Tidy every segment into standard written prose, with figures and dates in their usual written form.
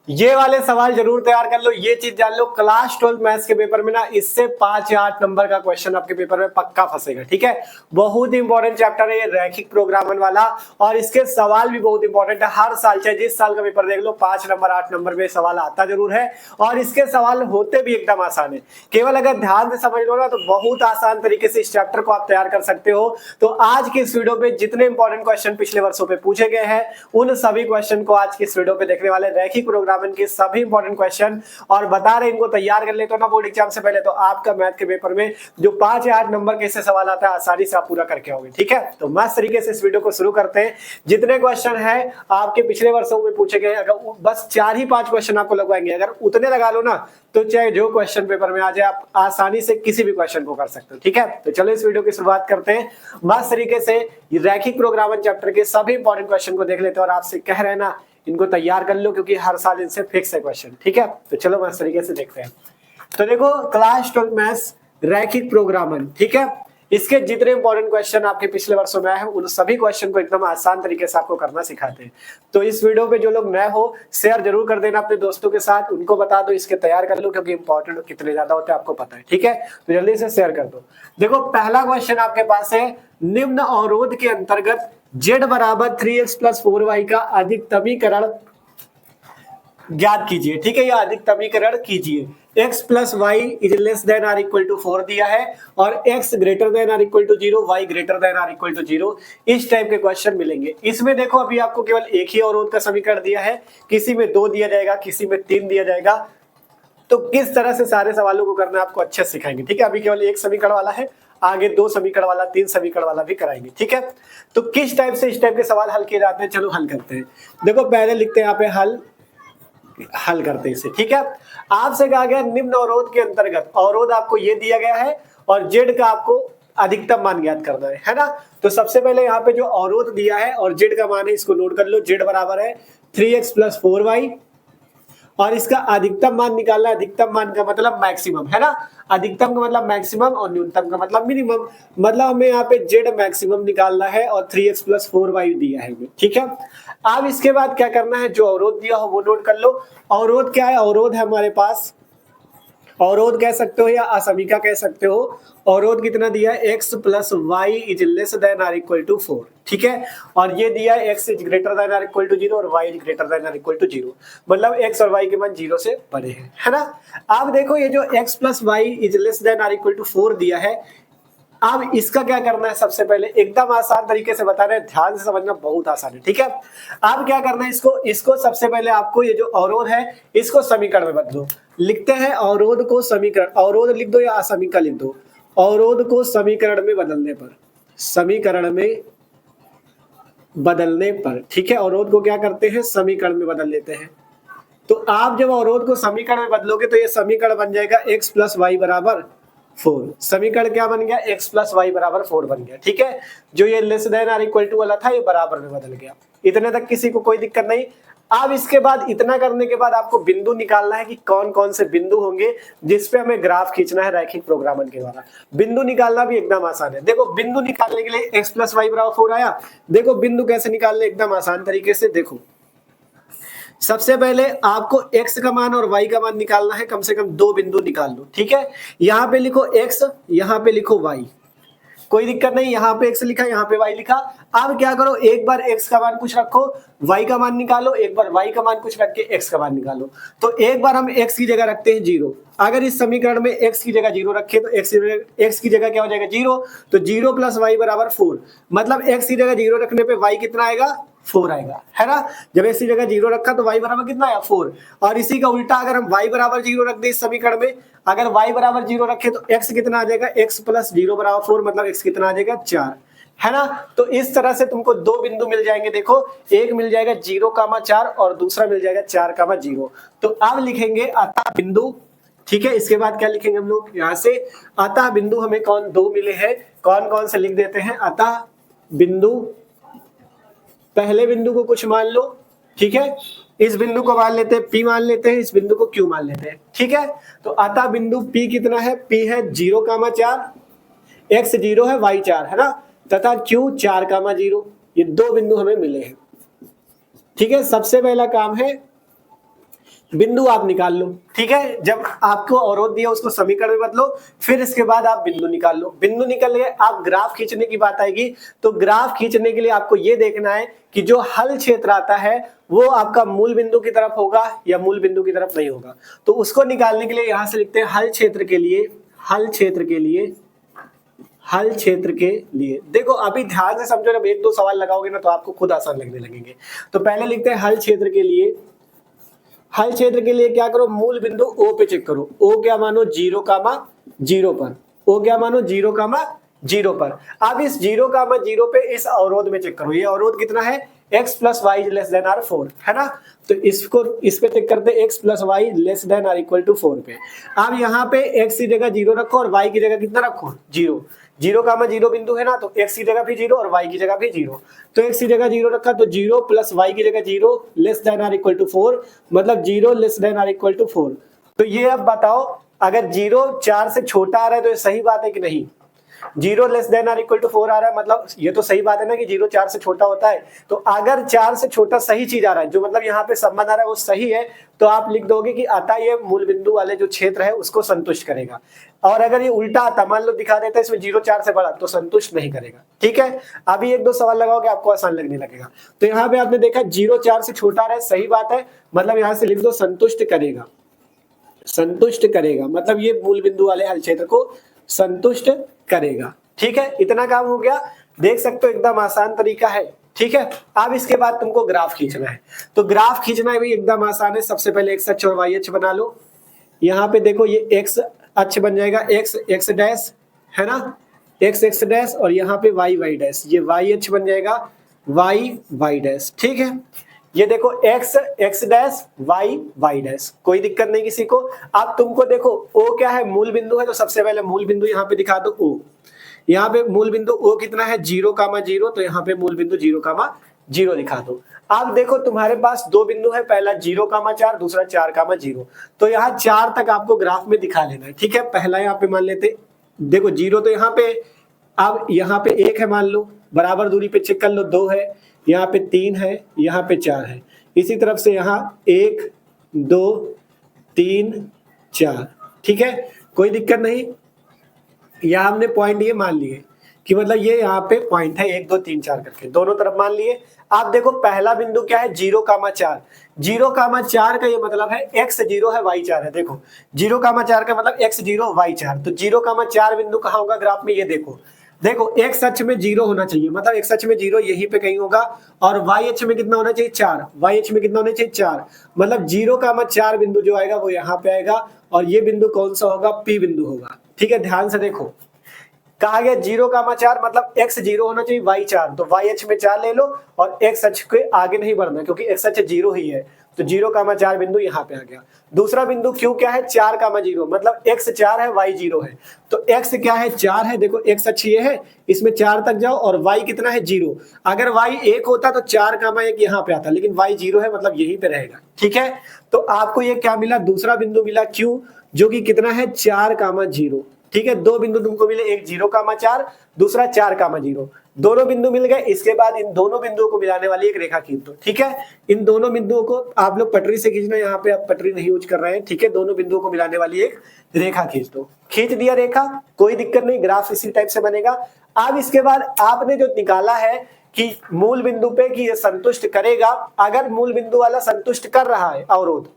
ये वाले सवाल जरूर तैयार कर लो, ये चीज जान लो, क्लास 12 मैथ्स के पेपर में ना इससे 5 या 8 नंबर का क्वेश्चन आपके पेपर में पक्का फंसेगा। ठीक है, बहुत इंपॉर्टेंट चैप्टर है ये रैखिक प्रोग्रामन वाला, और इसके सवाल भी बहुत इंपॉर्टेंट है। हर साल चाहे जिस साल का पेपर देख लो 5 नंबर 8 नंबर में सवाल आता जरूर है, और इसके सवाल होते भी एकदम आसान है। केवल अगर ध्यान से समझ लो ना तो बहुत आसान तरीके से इस चैप्टर को आप तैयार कर सकते हो। तो आज की इस वीडियो में जितने इंपॉर्टेंट क्वेश्चन पिछले वर्षों पे पूछे गए हैं उन सभी क्वेश्चन को आज की इस वीडियो पे देखने वाले, रैखिक प्रोग्रामिंग के सभी इंपॉर्टेंट क्वेश्चन, और बता रहे इनको तैयार कर ले तो ना बोर्ड एग्जाम से पहले, तो आपका मैथ के पेपर में जो 5 या 8 नंबर के ऐसे सवाल आता है आसानी से आप पूरा करके आओगे। ठीक है, तो मस्त तरीके से इस वीडियो को शुरू करते हैं। जितने क्वेश्चन है आपके पिछले वर्षों में पूछे गए, अगर बस 4 ही 5 क्वेश्चन आपको लगवाएंगे, अगर उतने लगा लो ना तो चाहे जो क्वेश्चन पेपर में आ जाए आप आसानी से किसी भी क्वेश्चन को कर सकते हो। ठीक है, तो चलो इस वीडियो की शुरुआत करते हैं। मस्त तरीके से रैखिक प्रोग्रामन चैप्टर के सभी इंपॉर्टेंट क्वेश्चन को देख लेते हैं, और आपसे कह रहे हैं ना इनको तैयार कर लो क्योंकि हर साल इनसे फिक्स है क्वेश्चन। ठीक है, तो चलो मस्त तरीके से देखते हैं। तो देखो क्लास 12 मैथ्स रैखिक प्रोग्रामन, ठीक है, इसके जितने इंपॉर्टेंट क्वेश्चन आपके पिछले वर्षों में आए हैं उन सभी क्वेश्चन को एकदम आसान तरीके से आपको करना सिखाते हैं। तो इस वीडियो पे जो लोग नए हो शेयर जरूर कर देना अपने दोस्तों के साथ, उनको बता दो इसके तैयार कर लो क्योंकि इंपॉर्टेंट कितने ज्यादा होते हैं आपको पता है। ठीक है, तो जल्दी से शेयर कर दो। देखो पहला क्वेश्चन आपके पास है, निम्न अवरोध के अंतर्गत z बराबर 3x + 4y का अधिकतमीकरण ज्ञात कीजिए। ठीक है, यह अधिकतमीकरण कीजिए। x + y is less than or equal to 4 दिया है, और x greater than or equal to 0, y greater than or equal to 0, इस टाइप के क्वेश्चन मिलेंगे। इसमें देखो अभी आपको केवल एक ही अवरोध का समीकरण दिया है, किसी में 2 दिया जाएगा, किसी में 3 दिया जाएगा। तो किस तरह से सारे सवालों को करना है आपको अच्छे से सिखाएंगे। ठीक है, अभी केवल एक समीकरण वाला है, आगे 2 समीकरण वाला, 3 समीकरण वाला भी कराएंगे। ठीक है, तो किस टाइप से इस टाइप के सवाल हल किए जाते हैं, चलो हल करते हैं। देखो पहले लिखते हैं यहाँ पे हल करते हैं इसे। ठीक है, आपसे कहा गया निम्न अवरोध के अंतर्गत, अवरोध आपको ये दिया गया है और जेड का आपको अधिकतम मान ज्ञात करना है ना। तो सबसे पहले यहाँ पे जो अवरोध दिया है और जेड का मान है इसको नोट कर लो। जेड बराबर है 3x + 4y, और इसका अधिकतम मान निकालना है। अधिकतम मान का मतलब मैक्सिमम है ना, अधिकतम का मतलब मैक्सिमम और न्यूनतम का मतलब मिनिमम, मतलब हमें यहाँ पे जेड मैक्सिमम निकालना है और 3x + 4y दिया है। ठीक है, अब इसके बाद क्या करना है, जो अवरोध दिया हो वो नोट कर लो। अवरोध क्या है, अवरोध है हमारे पास, अवरोध कह सकते हो या असमीका कह सकते हो। अवरोध कितना दिया है, x + y is less than or equal to 4। ठीक है, और ये दिया है x is greater than or equal to 0 और y is greater than or equal to 0, मतलब x और y के मान 0 से बड़े हैं, है ना। अब देखो ये जो x + y is less than or equal to 4 दिया है, अब इसका क्या करना है, सबसे पहले एकदम आसान तरीके से बता रहे हैं, ध्यान से समझना, बहुत आसान है। ठीक है, अब क्या करना है, इसको सबसे पहले आपको ये जो अवरोध है इसको समीकरण में बदलो। लिखते हैं अवरोध को समीकरण, अवरोध लिख दो या असमीका लिख दो। अवरोध को समीकरण में बदलने पर, समीकरण में बदलने पर, ठीक है, अवरोध को क्या करते हैं, समीकरण में बदल लेते हैं। तो आप जब अवरोध को समीकरण में बदलोगे तो ये समीकरण बन जाएगा x + y = 4। समीकरण क्या बन गया, x + y = 4 बन गया। ठीक है, जो ये less than or equal to वाला था ये बराबर में बदल गया। इतने तक किसी को कोई दिक्कत नहीं। अब इसके बाद, इतना करने के बाद आपको बिंदु निकालना है कि कौन कौन से बिंदु होंगे जिसपे हमें ग्राफ खींचना है रैखिक प्रोग्रामन के द्वारा। बिंदु निकालना भी एकदम आसान है। देखो बिंदु निकालने के लिए x + y = 4 आया। देखो बिंदु कैसे निकालने, एकदम आसान तरीके से। देखो सबसे पहले आपको x का मान और y का मान निकालना है, कम से कम 2 बिंदु निकाल लो। ठीक है, यहाँ पे लिखो x, यहाँ पे लिखो y, कोई दिक्कत नहीं, यहाँ पे x लिखा, यहाँ पे y लिखा। अब क्या करो, एक बार x का मान कुछ रखो, y का मान निकालो, एक बार y का मान कुछ रख के x का मान निकालो। तो एक बार हम x की जगह रखते हैं 0। अगर इस समीकरण में x की जगह 0 रखे तो x की जगह क्या हो जाएगा, 0। तो 0 + y = 4, मतलब x की जगह 0 रखने पे y कितना आएगा, 4 आएगा, है ना। जब इसी जगह 0 रखा तो y बराबर कितना आया, 4। और इसी का उल्टा अगर हम y = 0 रख दे इस समीकरण में, अगर y = 0 रखे तो x कितना आ जाएगा, x + 0 = 4, मतलब x कितना आ जाएगा, 4, है ना। तो इस तरह से तुमको 2 बिंदु मिल जाएंगे। देखो एक मिल जाएगा 0,4 और दूसरा मिल जाएगा 4,0। तो अब लिखेंगे अतः बिंदु। ठीक है, इसके बाद क्या लिखेंगे हम लोग, यहाँ से अतः बिंदु हमें कौन 2 मिले हैं, कौन कौन से लिख देते हैं, अतः बिंदु, पहले बिंदु को कुछ मान लो। ठीक है, इस बिंदु को मान लेते हैं P मान लेते हैं, इस बिंदु को Q मान लेते हैं। ठीक है, तो अतः बिंदु P कितना है, P है 0,4, x 0 है, y 4 है ना, तथा Q 4,0। ये 2 बिंदु हमें मिले हैं। ठीक है, सबसे पहला काम है बिंदु आप निकाल लो, ठीक है। जब आपको अवरोध दिया उसको समीकरण में बदलो, फिर इसके बाद आप बिंदु निकाल लो। बिंदु निकल गए, आप ग्राफ खींचने की बात आएगी। तो ग्राफ खींचने के लिए आपको ये देखना है कि जो हल क्षेत्र आता है वो आपका मूल बिंदु की तरफ होगा या मूल बिंदु की तरफ नहीं होगा। तो उसको निकालने के लिए यहां से लिखते हैं हल क्षेत्र के लिए, हल क्षेत्र के लिए, हल क्षेत्र के लिए। देखो अभी ध्यान से समझो, जब एक दो सवाल लगाओगे ना तो आपको खुद आसान लगने लगेंगे। तो पहले लिखते हैं हल क्षेत्र के लिए। हल क्षेत्र के लिए क्या करो, मूल बिंदु O पे चेक करो। O क्या मानो 0,0 पर, O क्या मानो 0,0 पर। अब इस 0,0 पे इस अवरोध में चेक करो। ये अवरोध कितना है, x + y > 4 है ना। तो इसको इस पे चेक करते हैं x + y > 4 पे। अब यहाँ पे x की जगह 0 रखो और y की जगह कितना रखो, 0। 0,0 बिंदु है ना, तो x की जगह भी 0 और y की जगह भी 0। तो x की जगह 0 रखा तो 0 + y की जगह 0 <= 4, मतलब 0 <= 4। तो ये अब बताओ, अगर 0 4 से छोटा आ रहा है तो ये सही बात है कि नहीं। 0 <= 4 आ रहा है, मतलब ये तो सही बात है ना कि 0 4 से छोटा होता है। तो अगर 4 से छोटा सही चीज आ रहा है, जो मतलब यहाँ पे संबंध आ रहा है वो सही है, तो आप लिख दोगे कि अतः ये मूल बिंदु वाले जो क्षेत्र है उसको संतुष्ट करेगा। और अगर ये उल्टा आता, मान लो दिखा देता है इसमें 0 4 से बड़ा, तो संतुष्ट नहीं करेगा। ठीक है, अभी एक दो सवाल लगाओगे आपको आसान लगने लगेगा। तो यहाँ पे आपने देखा 0 4 से छोटा आ रहा है, सही बात है, मतलब यहाँ से लिख दो संतुष्ट करेगा। संतुष्ट करेगा मतलब ये मूल बिंदु वाले हल क्षेत्र को संतुष्ट करेगा। ठीक है, इतना काम हो गया। देख सकते हो एकदम आसान तरीका है। ठीक है, अब इसके बाद तुमको ग्राफ खींचना है। तो ग्राफ खींचना भी एकदम आसान है। सबसे पहले एक्स अक्ष और वाई अक्ष बना लो। यहाँ पे देखो ये एक्स अक्ष बन जाएगा, एक्स एक्स डैश है ना, एक्स एक्स डैश, और यहाँ पे वाई वाई डैश, ये वाई अक्ष बन जाएगा, वाई वाई डैश। ठीक है, ये देखो x x dash y y dash, कोई दिक्कत नहीं किसी को। अब तुमको देखो ओ क्या है, मूल बिंदु है, तो सबसे पहले मूल बिंदु यहाँ पे दिखा दो ओ। यहाँ पे मूल बिंदु ओ कितना है 0,0, तो यहाँ पे मूल बिंदु 0,0 दिखा दो। अब देखो तुम्हारे पास दो बिंदु है, पहला 0,4, दूसरा 4,0। तो यहाँ 4 तक आपको ग्राफ में दिखा लेना है। ठीक है, पहला यहाँ पे मान लेते, देखो 0 तो यहाँ पे, अब यहाँ पे 1 है मान लो, बराबर दूरी पे चेक कर लो, 2 है, यहाँ पे 3 है, यहाँ पे 4 है। इसी तरफ से यहाँ 1 2 3 4। ठीक है, कोई दिक्कत नहीं। यहाँ हमने पॉइंट ये मान लिए कि मतलब ये यहाँ पे पॉइंट है 1 2 3 4 करके, दोनों तरफ मान लिए। आप देखो पहला बिंदु क्या है 0,4। 0,4 का ये मतलब है x 0 है y 4 है। देखो 0,4 का मतलब x 0 y 4, तो 0,4 बिंदु कहाँ होगा ग्राफ में, ये देखो। देखो x अक्ष में 0 होना चाहिए, मतलब x अक्ष में 0 यहीं पे कहीं होगा, और y अक्ष में कितना होना चाहिए 4, y अक्ष में कितना होना चाहिए 4, मतलब 0,4 बिंदु जो आएगा वो यहाँ पे आएगा, और ये बिंदु कौन सा होगा, P बिंदु होगा। ठीक है, ध्यान से देखो, कहा गया 0,4 मतलब x 0 होना चाहिए y 4, तो y अक्ष में 4 ले लो और x अक्ष के आगे नहीं बढ़ना क्योंकि x अक्ष 0 ही है, तो 0,4 बिंदु यहाँ पे आ गया। दूसरा बिंदु Q क्या है 4,0, मतलब x 4 है y 0 है, तो x क्या है 4 है, देखो x अक्ष ये है, इसमें 4 तक जाओ, और y कितना है 0। अगर y 1 होता तो 4,1 यहाँ पे आता, लेकिन y 0 है मतलब यहीं पे रहेगा। ठीक है, तो आपको ये क्या मिला, दूसरा बिंदु मिला Q, जो कि कितना है 4,0। ठीक है, दो बिंदु तुमको मिले, एक 0,4, दूसरा 4,0, दोनों बिंदु मिल गए। इसके बाद इन दोनों बिंदुओं को मिलाने वाली एक रेखा खींच दो। ठीक है, इन दोनों बिंदुओं को आप लोग पटरी से खींचना, यहाँ पे आप पटरी नहीं यूज कर रहे हैं। ठीक है, दोनों बिंदुओं को मिलाने वाली एक रेखा खींच दो। खींच दिया रेखा, कोई दिक्कत नहीं, ग्राफ इसी टाइप से बनेगा। अब इसके बाद आपने जो निकाला है कि मूल बिंदु पे कि ये संतुष्ट करेगा, अगर मूल बिंदु वाला संतुष्ट कर रहा है अवरोध,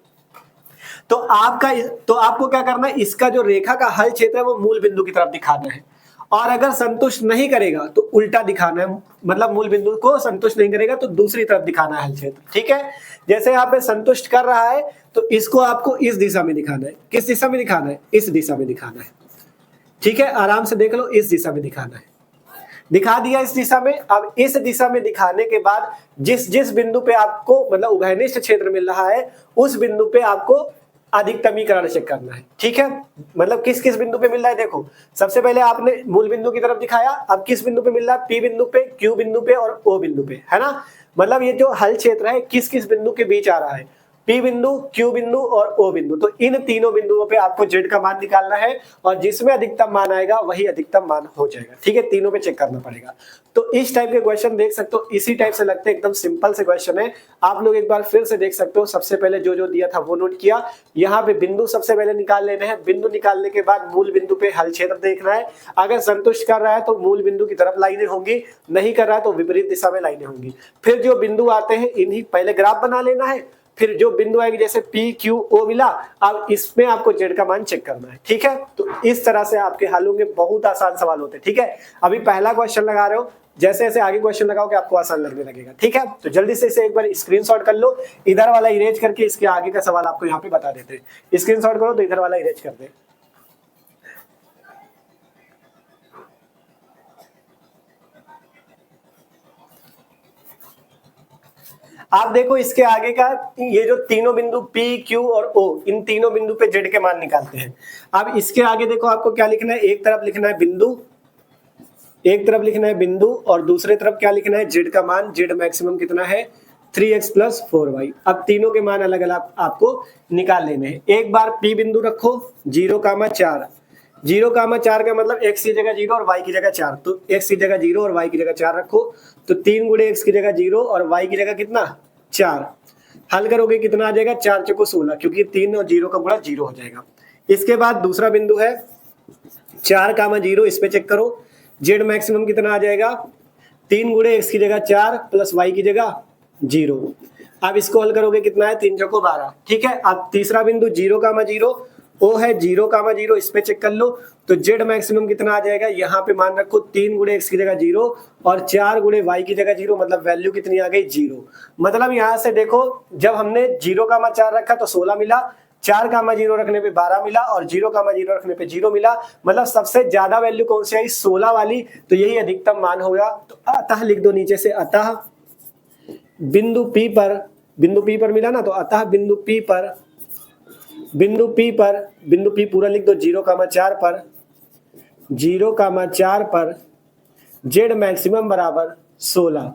तो आपको क्या करना है, इसका जो रेखा का हल क्षेत्र है वो मूल बिंदु की तरफ दिखाना है, और अगर संतुष्ट नहीं करेगा तो उल्टा दिखाना है, मतलब मूल बिंदु को संतुष्ट नहीं करेगा तो दूसरी तरफ दिखाना है हल क्षेत्र। ठीक है, जैसे यहाँ पे संतुष्ट कर रहा है तो इसको आपको इस दिशा में दिखाना है। किस दिशा में दिखाना है, इस दिशा में दिखाना है। ठीक है, आराम से देख लो, इस दिशा में दिखाना है। दिखा दिया इस दिशा में। अब इस दिशा में दिखाने के बाद जिस जिस बिंदु पे आपको मतलब उभयनिष्ठ क्षेत्र मिल रहा है, उस बिंदु पे आपको अधिकतमीकरण चेक करना है। ठीक है, मतलब किस किस बिंदु पे मिल रहा है, देखो सबसे पहले आपने मूल बिंदु की तरफ दिखाया, अब किस बिंदु पे मिल रहा है, P बिंदु पे, Q बिंदु पे और O बिंदु पे, है ना। मतलब ये जो हल क्षेत्र है किस किस बिंदु के बीच आ रहा है, P बिंदु, Q बिंदु और O बिंदु। तो इन तीनों बिंदुओं पे आपको Z का मान निकालना है और जिसमें अधिकतम मान आएगा वही अधिकतम मान हो जाएगा। ठीक है, तीनों पे चेक करना पड़ेगा। तो इस टाइप के क्वेश्चन देख सकते हो, इसी टाइप से लगते हैं, एकदम सिंपल से क्वेश्चन है। आप लोग एक बार फिर से देख सकते हो। सबसे पहले जो जो दिया था वो नोट किया। यहाँ पे बिंदु सबसे पहले निकाल लेने हैं। बिंदु निकालने के बाद मूल बिंदु पे हल क्षेत्र देखना है। अगर संतुष्ट कर रहा है तो मूल बिंदु की तरफ लाइनें होंगी, नहीं कर रहा है तो विपरीत दिशा में लाइनें होंगी। फिर जो बिंदु आते हैं इन्हीं पहले ग्राफ बना लेना है। फिर जो बिंदु आएगी, जैसे P Q O मिला, अब इसमें आपको Z का मान चेक करना है। ठीक है, तो इस तरह से आपके हल होंगे। बहुत आसान सवाल होते हैं। ठीक है, अभी पहला क्वेश्चन लगा रहे हो, जैसे जैसे आगे क्वेश्चन लगाओगे आपको आसान लगने लगेगा। ठीक है, तो जल्दी से इसे एक बार स्क्रीनशॉट कर लो। इधर वाला इरेज करके इसके आगे का सवाल आपको यहाँ पे बता देते हैं। स्क्रीनशॉट करो तो इधर वाला इरेज कर दे। आप देखो इसके आगे का, ये जो तीनों बिंदु P Q और O, इन तीनों बिंदु पे Z के मान निकालते हैं। अब इसके आगे देखो आपको क्या लिखना है, एक तरफ लिखना है बिंदु, एक तरफ लिखना है बिंदु और दूसरे तरफ क्या लिखना है, Z का मान। Z मैक्सिमम कितना है, 3x + 4y। अब तीनों के मान अलग अलग आपको निकाल लेने हैं। एक बार P बिंदु रखो 0,4, 0,4 का मतलब x की जगह 0 और y की जगह 4, तो x की जगह 0 और y की जगह 4 रखो। तो 3 गुणे x की जगह 0 और y की जगह कितना, 4। हल करोगे कितना आ जाएगा, 4 चौको 16, क्योंकि 3 और 0 का गुणा 0 हो जाएगा। इसके बाद दूसरा बिंदु है 4,0, इस पे चेक करो। Z मैक्सिमम कितना आ जाएगा, 3 गुणे x की जगह 4 प्लस y की जगह 0। अब इसको हल करोगे कितना है, 3 चौको 12। ठीक है, अब तीसरा बिंदु 0,0, O है 0,0, इस पे चेक कर लो। तो Z मैक्सिमम कितना आ जाएगा, यहाँ पे मान रखो 3 गुणे x की जगह 0 और 4 गुणे y की जगह 0, मतलब वैल्यू कितनी आ गई, 0। मतलब यहाँ से देखो, जब हमने 0,4 रखा तो 16 मिला, 4,0 रखने पे 12 मिला और 0,0 रखने पे 0 मिला। मतलब सबसे ज्यादा वैल्यू कौन सी आई, 16 वाली, तो यही अधिकतम मान होगा। तो अतः लिख दो नीचे से, अतः बिंदु P पर मिला ना, तो अतः बिंदु P पूरा लिख दो, 0,4 पर, 0,4 पर Z मैक्सिमम बराबर 16।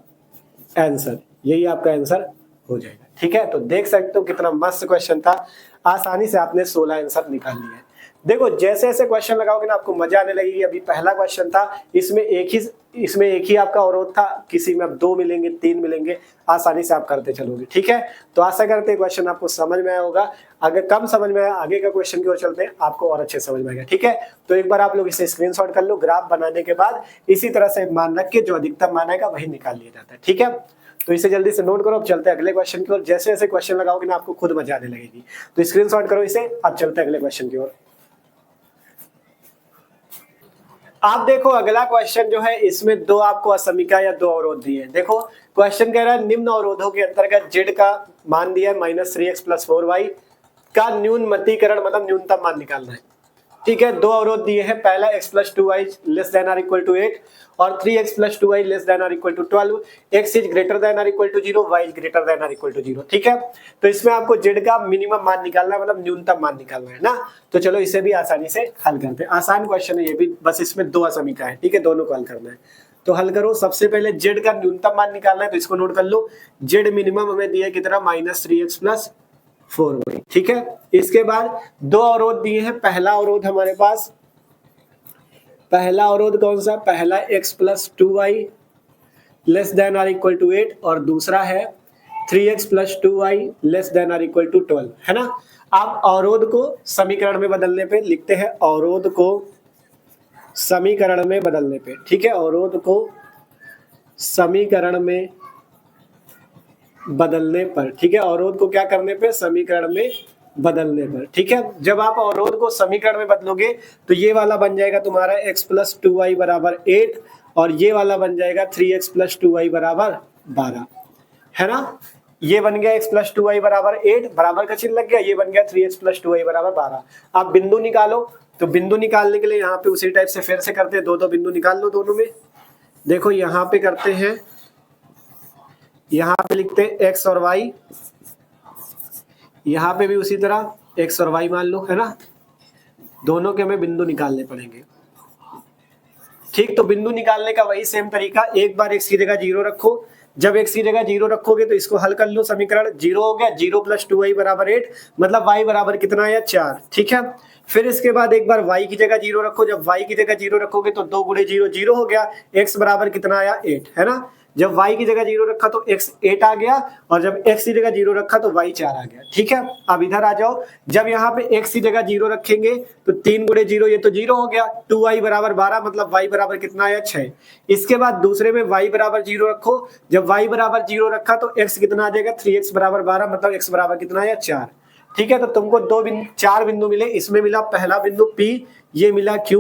आंसर, यही आपका आंसर हो जाएगा। ठीक है, तो देख सकते हो कितना मस्त क्वेश्चन था। आसानी से आपने 16 आंसर निकाल लिया है। देखो जैसे जैसे क्वेश्चन लगाओगे ना आपको मजा आने लगेगी। अभी पहला क्वेश्चन था, इसमें एक ही आपका अवरोध था, किसी में अब 2 मिलेंगे, 3 मिलेंगे, आसानी से आप करते चलोगे। ठीक है, तो आशा करते हैं क्वेश्चन आपको समझ में आया होगा। अगर कम समझ में आया, आगे का क्वेश्चन की ओर चलते हैं, आपको और अच्छे समझ में आएगा। ठीक है, तो एक बार आप लोग इसे स्क्रीनशॉट कर लो। ग्राफ बनाने के बाद इसी तरह से मान रख के जो अधिकतम मान आएगा वही निकाल लिया जाता है। ठीक है, तो इसे जल्दी से नोट करो। अब चलते हैं अगले क्वेश्चन की ओर। जैसे जैसे क्वेश्चन लगाओगे ना आपको खुद मजा आने लगेगी। तो स्क्रीनशॉट करो इसे। अब चलते हैं अगले क्वेश्चन की ओर। आप देखो अगला क्वेश्चन जो है, इसमें 2 आपको असमिका या 2 अवरोध दिए हैं। देखो क्वेश्चन कह रहा है निम्न अवरोधों के अंतर्गत Z का मान दिया है -3x + 4y का न्यूनमतीकरण, मतलब न्यूनतम मान निकालना है। ठीक है, 2 अवरोध दिए हैं। पहला x + 2y ≤ 8 और 3x + 2y ≤ 12। x > 0, y > 0। ठीक है, तो इसमें आपको Z का मिनिमम मान निकालना है, मतलब न्यूनतम मान निकालना है ना। तो चलो इसे भी आसानी से हल करते हैं। आसान क्वेश्चन है ये भी, बस इसमें 2 असमीका है। ठीक है, दोनों को हल करना है। तो हल करो। सबसे पहले Z का न्यूनतम मान निकालना है, तो इसको नोट कर लो। Z मिनिमम हमें दिया कितना, -3x + 4y। ठीक है, इसके बाद 2 अवरोध दिए हैं। पहला अवरोध हमारे पास, पहला अवरोध कौन सा, पहला x + 2y ≤ 8 और दूसरा है 3x + 2y ≤ 12, है ना। आप अवरोध को समीकरण में बदलने पे लिखते हैं, अवरोध को समीकरण में बदलने पे। ठीक है, अवरोध को समीकरण में बदलने पर। ठीक है, अवरोध को क्या करने पे, समीकरण में बदलने पर। ठीक है, जब आप अवरोध को समीकरण में बदलोगे तो ये वाला बन जाएगा तुम्हारा x + 2y = 8 और ये वाला बन जाएगा 3x + 2y = 12, है ना। ये बन गया x + 2y = 8, बराबर का चिन्ह लग गया। ये बन गया 3x + 2y = 12। आप बिंदु निकालो। तो बिंदु निकालने के लिए यहाँ पे उसी टाइप से फिर से करते हैं, 2 बिंदु निकाल लो दोनों में। देखो यहाँ पे करते हैं, यहाँ पे लिखते हैं x और y, यहाँ पे भी उसी तरह x और y मान लो, है ना। दोनों के हमें बिंदु निकालने पड़ेंगे। ठीक, तो बिंदु निकालने का वही सेम तरीका। एक बार x की जगह 0 रखो, जब x की जगह 0 रखोगे तो इसको हल कर लो, समीकरण 0 हो गया, 0 + 2y = 8, मतलब y बराबर कितना आया 4, ठीक है। फिर इसके बाद एक बार y की जगह 0 रखो, जब y की जगह 0 रखोगे तो 2 × 0 0 हो गया, x बराबर कितना आया 8, है ना। जब y की जगह 0 रखा तो x 8 आ गया, और जब x की जगह 0 रखा तो y 4 आ गया, ठीक है। अब इधर आ जाओ, जब यहाँ पे x की जगह 0 रखेंगे तो 3 × 0 ये तो 0 हो गया, 2y = 12, मतलब y बराबर कितना आया 6। इसके बाद दूसरे में y बराबर 0 रखो, जब y बराबर 0 रखा तो x कितना आ जाएगा, 3x = 12, मतलब x बराबर कितना आया 4, ठीक है। तो तुमको 4 बिंदु मिले, इसमें मिला पहला बिंदु P, ये मिला Q,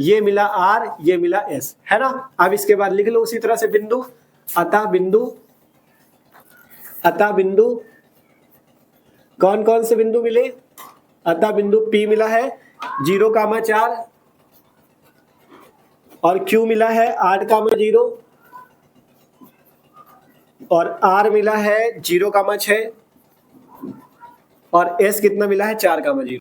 ये मिला R, ये मिला S, है ना। अब इसके बाद लिख लो उसी तरह से बिंदु, अतः बिंदु कौन कौन से बिंदु मिले, अतः बिंदु P मिला है 0,4 और Q मिला है 8,0 और R मिला है 0,6 और S कितना मिला है 4,0,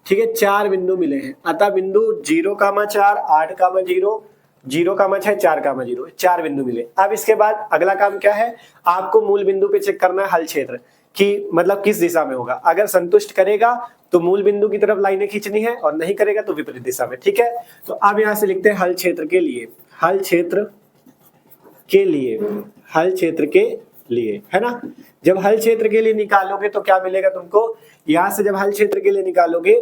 ठीक है। 4 बिंदु मिले हैं, अतः बिंदु 0,4, 8,0, 0,6, 4,0, 4 बिंदु मिले। अब इसके बाद अगला काम क्या है, आपको मूल बिंदु पे चेक करना है हल क्षेत्र कि मतलब किस दिशा में होगा। अगर संतुष्ट करेगा तो मूल बिंदु की तरफ लाइनें खींचनी है, और नहीं करेगा तो विपरीत दिशा में, ठीक है। तो अब यहां से लिखते हैं हल क्षेत्र के लिए, हल क्षेत्र के लिए, है ना। जब हल क्षेत्र के लिए निकालोगे तो क्या मिलेगा तुमको, यहां से जब हल क्षेत्र के लिए निकालोगे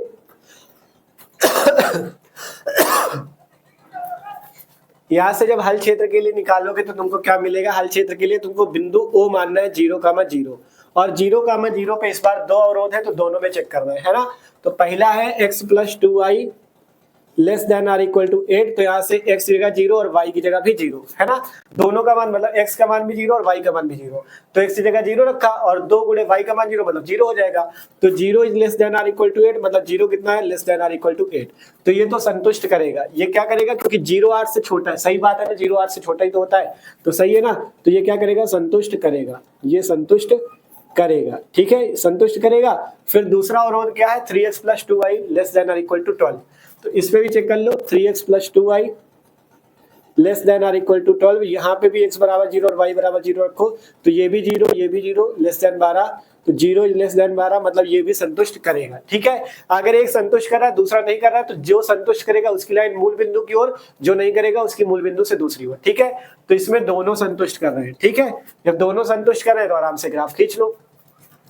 यहां से जब हल क्षेत्र के लिए निकालोगे तो तुमको क्या मिलेगा, हल क्षेत्र के लिए तुमको बिंदु O मानना है 0,0, और 0,0 पे इस बार 2 अवरोध है तो दोनों में चेक करना है ना। तो पहला है x + 2y ≤ 8, तो यहाँ से x की जगह 0 और y की जगह भी 0, है ना। दोनों का मान मतलब x का मान भी 0 और y का मान भी 0, तो x की जगह 0 रखा और 2 × y का मान 0, मतलब 0 हो जाएगा। तो 0 ≤ 8, मतलब 0 कितना है, ≤ 8, तो ये तो संतुष्ट करेगा। ये क्या करेगा, क्योंकि 0 8 से छोटा है, सही बात है ना, 0 8 से छोटा ही तो होता है, तो सही है ना। तो ये क्या करेगा, संतुष्ट करेगा, ये संतुष्ट करेगा, ठीक है, संतुष्ट करेगा। फिर दूसरा अवरोध क्या है, 3x + 2y ≤ 12, तो इसमें भी चेक कर लो, 3x + 2y ≤ 12, यहाँ पे भी x = 0 और y = 0 रखो, तो ये भी 0, ये भी 0, <12, तो 0 <12, मतलब ये भी संतुष्ट करेगा, ठीक है। अगर एक संतुष्ट कर रहा है दूसरा नहीं कर रहा है, तो जो संतुष्ट करेगा उसकी लाइन मूल बिंदु की ओर, जो नहीं करेगा उसकी मूल बिंदु से दूसरी ओर, ठीक है। तो इसमें दोनों संतुष्ट कर रहे हैं, ठीक है। जब दोनों संतुष्ट कर रहे हैं तो आराम से ग्राफ खींच लो।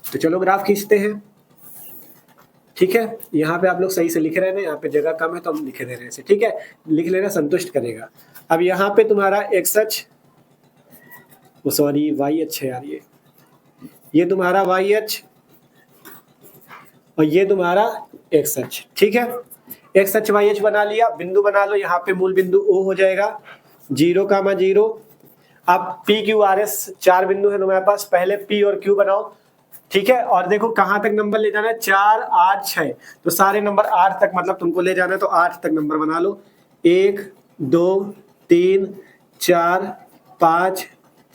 तो चलो ग्राफ खींचते हैं, ठीक है। यहाँ पे आप लोग सही से लिख रहे हैं, यहाँ पे जगह कम है तो हम लिख दे रहे हैं, ठीक है, लिख लेना, संतुष्ट करेगा। अब यहाँ पे तुम्हारा x अक्ष, सॉरी y अक्ष है यार, ये तुम्हारा y अक्ष और ये तुम्हारा x अक्ष, ठीक है। x अक्ष y अक्ष बना लिया, बिंदु बना लो, यहाँ पे मूल बिंदु O हो जाएगा 0,0। अब P Q R S 4 बिंदु है तुम्हारे पास, पहले P और Q बनाओ, ठीक है। और देखो कहां तक नंबर ले जाना है, 4 8 6, तो सारे नंबर 8 तक मतलब तुमको ले जाना है, तो 8 तक नंबर बना लो, 1 2 3 4 5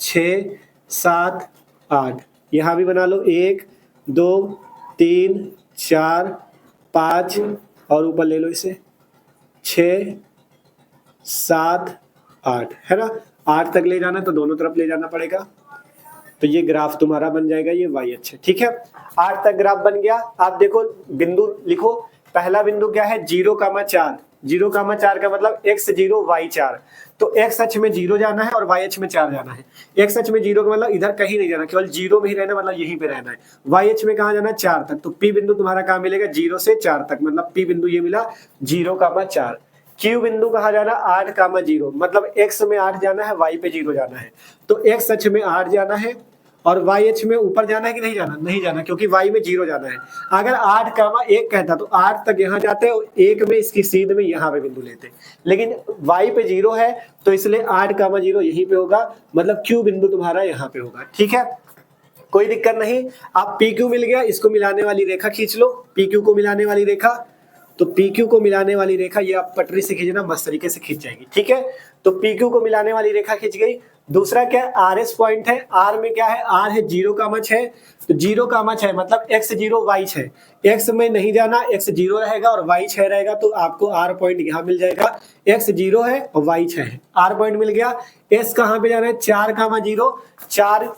6 7 8, यहाँ भी बना लो, 1 2 3 4 5 और ऊपर ले लो इसे 6 7 8, है ना। 8 तक ले जाना तो दोनों तरफ ले जाना पड़ेगा, तो ये ग्राफ तुम्हारा बन जाएगा, ये y अक्ष, ठीक है। 8 तक ग्राफ बन गया। आप देखो बिंदु लिखो, पहला बिंदु क्या है 0,4, 0,4 का मतलब x 0 y 4, तो x अक्ष में 0 जाना है और y अक्ष में 4 जाना है। x अक्ष में 0 का मतलब इधर कहीं नहीं जाना, केवल 0 में ही रहना, मतलब यहीं पे रहना है। y अक्ष में कहाँ जाना है, 4 तक, तो P बिंदु तुम्हारा कहाँ मिलेगा, 0 से 4 तक, मतलब P बिंदु ये मिला 0,4। Q बिंदु कहाँ जाना, 8,0, मतलब x में 8 जाना है, y पे 0 जाना है, तो x अक्ष में 8 जाना है और y अक्ष में ऊपर जाना है कि नहीं जाना, नहीं जाना, क्योंकि y में 0 जाना है। अगर 8,1 कहता तो 8 तक यहाँ जाते और 1 में इसकी सीध में यहाँ पे बिंदु लेते, लेकिन y पे 0 है तो इसलिए 8,0 यहीं पे होगा, मतलब Q बिंदु तुम्हारा यहाँ पे होगा, ठीक है, कोई दिक्कत नहीं। अब PQ मिल गया, इसको मिलाने वाली रेखा खींच लो, PQ को मिलाने वाली रेखा, तो PQ को मिलाने वाली रेखा ये आप पटरी से खींचना, मस्त तरीके से खींच जाएगी, ठीक है। तो PQ को मिलाने वाली रेखा खींच गई, दूसरा क्या है, आर एस पॉइंट है। आर में क्या है, आर है 0,6, तो 0,6 मतलब x 0 y 6, x में नहीं जाना, x 0 रहेगा और y 6 रहेगा, तो आपको आर पॉइंट यहाँ मिल जाएगा। x 0 है और y 6 है, आर पॉइंट मिल गया। s कहाँ पे जाना है, 4,0, 4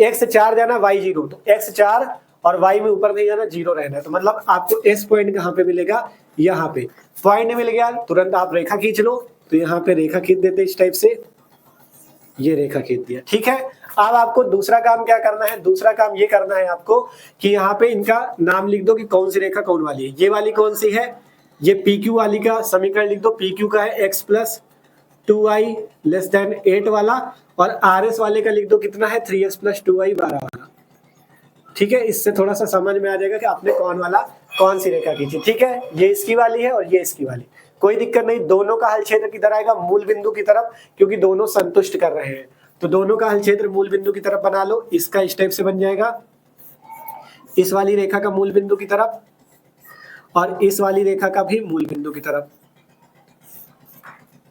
x 4 जाना, y 0, तो x 4 और y में ऊपर नहीं जाना, 0 रहना है, तो मतलब आपको s पॉइंट कहाँ पे मिलेगा, यहाँ पे पॉइंट मिल गया। तुरंत आप रेखा खींच लो, तो यहाँ पे रेखा खींच देते इस टाइप से, ये रेखा खींच दिया, ठीक है। अब आपको दूसरा काम क्या करना है, दूसरा काम ये करना है आपको कि यहाँ पे इनका नाम लिख दो कि कौन सी रेखा कौन वाली है। ये वाली कौन सी है, ये PQ वाली का समीकरण लिख दो। PQ का है x + 2y < 8 वाला, और RS वाले का लिख दो कितना है, 3x + 2y 12 वाला, ठीक है। इससे थोड़ा सा समझ में आ जाएगा कि आपने कौन सी रेखा खींची, ठीक है। ये इसकी वाली है और ये इसकी वाली, कोई दिक्कत नहीं। दोनों का हल क्षेत्र किधर आएगा, मूल बिंदु की तरफ, क्योंकि दोनों संतुष्ट कर रहे हैं, तो दोनों का हल क्षेत्र मूल बिंदु की तरफ बना लो। इसका स्टेप से बन जाएगा इस वाली रेखा का मूल बिंदु की तरफ, और इस वाली रेखा का भी मूल बिंदु की तरफ,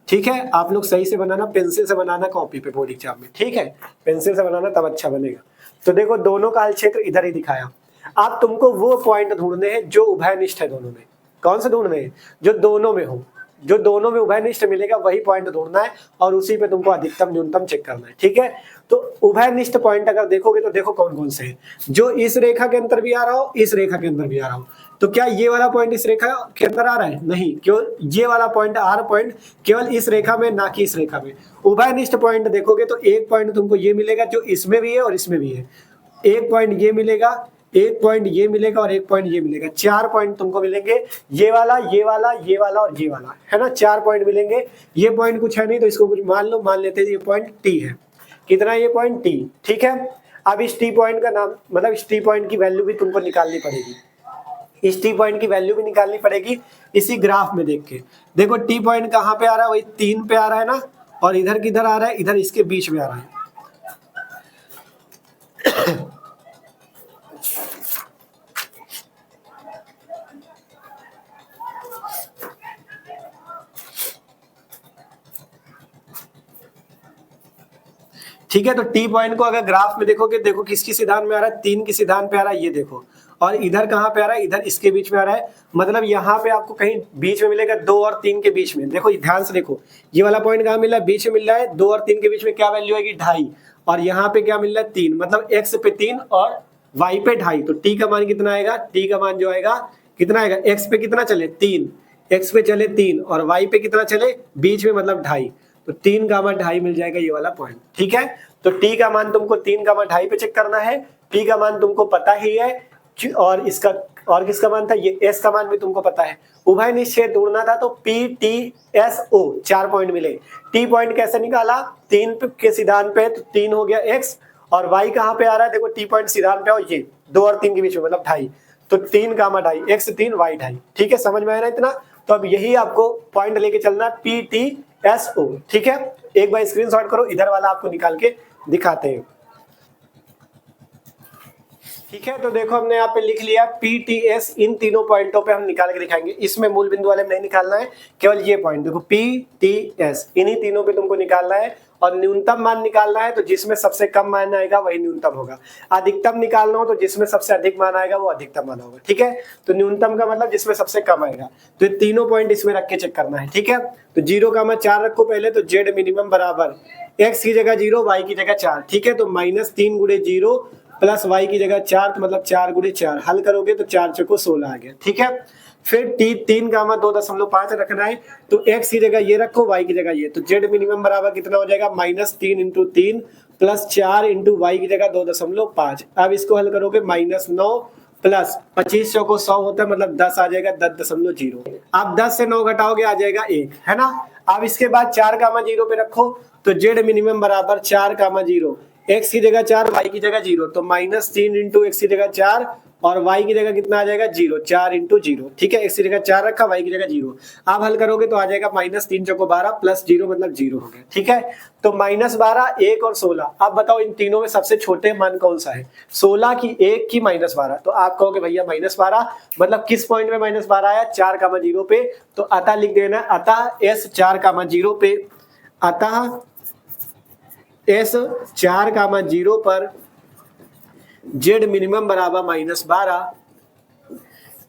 ठीक है। आप लोग सही से बनाना, पेंसिल से बनाना कॉपी पे बोर्ड एग्जाम में, ठीक है, पेंसिल से बनाना तब अच्छा बनेगा। तो देखो दोनों का हल क्षेत्र इधर ही दिखाया। अब तुमको वो पॉइंट ढूंढने हैं जो उभयनिष्ठ है दोनों में। कौन से ढूंढने हैं, जो दोनों में हो, जो दोनों में उभयनिष्ठ मिलेगा वही पॉइंट ढूंढना है, और उसी पे तुमको अधिकतम न्यूनतम चेक करना है, ठीक है। तो उभयनिष्ठ पॉइंट अगर देखोगे तो देखो कौन कौन से हैं, जो इस रेखा के अंदर भी आ रहा हो, इस रेखा के अंदर भी आ रहा हो। तो क्या ये वाला पॉइंट इस रेखा के अंदर आ रहा है, नहीं, क्यों, ये वाला पॉइंट आर पॉइंट केवल इस रेखा में, ना कि इस रेखा में। उभयनिष्ठ पॉइंट देखोगे तो एक पॉइंट तुमको ये मिलेगा जो इसमें भी है और इसमें भी है, एक पॉइंट ये मिलेगा, एक पॉइंट ये मिलेगा और एक पॉइंट ये मिलेगा, 4 पॉइंट तुमको मिलेंगे। ये वाला, ये वाला, ये वाला और ये वाला, है ना, 4 पॉइंट मिलेंगे। ये पॉइंट कुछ है नहीं तो इसको कुछ मान लो, मान लेते हैं ये पॉइंट टी है। कितना, ये पॉइंट टी, ठीक है। अब इस टी पॉइंट का नाम, मतलब इस टी पॉइंट की वैल्यू भी तुमको निकालनी पड़ेगी, इस टी पॉइंट की वैल्यू भी निकालनी पड़ेगी इसी ग्राफ में देख के। देखो टी पॉइंट कहाँ पे आ रहा है, वही 3 पे आ रहा है ना, और इधर किधर आ रहा है, इधर इसके बीच में आ रहा है। ठीक है, तो टी पॉइंट को अगर ग्राफ में देखोगे, देखो किसकी सिद्धांत में आ रहा है, 3 की सिद्धांत पे आ रहा है, ये देखो। और इधर कहाँ पे आ रहा है, इधर इसके बीच में आ रहा है, मतलब यहाँ पे आपको कहीं बीच में मिलेगा, 2 और 3 के बीच में। देखो ध्यान से देखो, ये वाला पॉइंट कहाँ मिल रहा है, बीच में मिल रहा है, 2 और 3 के बीच में क्या वैल्यू आएगी, 2.5, और यहाँ पे क्या मिल रहा है, 3, मतलब x पे 3 और y पे 2.5, तो t का मान कितना आएगा, t का मान जो आएगा कितना आएगा, x पे कितना चले 3, x पे चले 3 और y पे कितना चले बीच में, मतलब 2.5, तो 3 का मान 2.5 मिल जाएगा, ये वाला पॉइंट, ठीक है। तो t का मान तुमको 3 का मान 2.5 पे चेक करना है, t का मान तुमको पता ही है, और इसका, और किसका मान था, ये s का मान भी तुमको पता है। उभयनिष्ठ ढूंढना था तो PTSO 4 पॉइंट मिले। t पॉइंट कैसे निकाला, 3 के सिद्धांत पे, तो 3 हो गया x, और y कहाँ पे आ रहा है, देखो t पॉइंट सिद्धांत पे, और ये 2 और 3 के बीच में, मतलब 2.5, तो 3 का मान 2.5, x 3 y 2.5, ठीक है, समझ में आया ना इतना। तो अब यही आपको पॉइंट लेके चलना है, PTSO, ठीक है। एक बार स्क्रीनशॉट करो, इधर वाला आपको निकाल के दिखाते हैं, ठीक है। तो देखो हमने यहाँ पे लिख लिया PTS, इन तीनों पॉइंटों पे हम निकाल के दिखाएंगे। इसमें मूल बिंदु वाले में नहीं निकालना है, केवल ये पॉइंट देखो PTS, इन्हीं तीनों पे तुमको निकालना है, और न्यूनतम मान निकालना है, तो जिसमें सबसे कम मान आएगा वही न्यूनतम होगा। अधिकतम निकालना हो तो जिसमें सबसे अधिक मान आएगा वो अधिकतम मान होगा, ठीक है। तो न्यूनतम का मतलब जिसमें सबसे कम आएगा, तो ये तीनों पॉइंट इसमें रख के चेक करना है, ठीक है। तो 0 का मान 4 रखो पहले, तो Z मिनिमम बराबर x की जगह 0, y की जगह 4, ठीक है। तो -3 गुणे 0 प्लस y की जगह 4, तो मतलब 4 गुणे 4, हल करोगे तो 4 चौको 16 आ गया, ठीक है। फिर 3 का मान 2.5 रखना है, तो x की जगह ये रखो, y की जगह ये, तो z मिनिमम बराबर कितना हो जाएगा, -3 × 3 प्लस 4 × y की जगह 2.5। अब इसको हल करोगे, -9 प्लस 25 चौको 100 होता है, मतलब 10 आ जाएगा, 10.0। अब 10 से 9 घटाओगे आ जाएगा 1, है ना। अब इसके बाद 4 का मान 0 पे रखो, तो z मिनिमम बराबर 4 का मान 0, x की जगह 4, y की जगह 0, तो -3 × x की जगह 4 और y की जगह कितना आ जाएगा 0, 4 × 0, ठीक है। x की जगह 4 रखा, y की जगह 0। आप हल करोगे तो आ जाएगा -3 चौको 12 प्लस 0 मतलब 0 हो गया, ठीक है। तो -12, 1 और 16। अब बताओ इन तीनों में सबसे छोटे मान कौन सा है, 16 की 1 की -12। तो आप कहोगे भैया -12 मतलब किस पॉइंट में -12 आया, 4 का मान 0 पे, तो अतः लिख देना, अतः s 4 का मान 0 पे, अतः एस 4,0 पर जेड मिनिमम बराबर -12,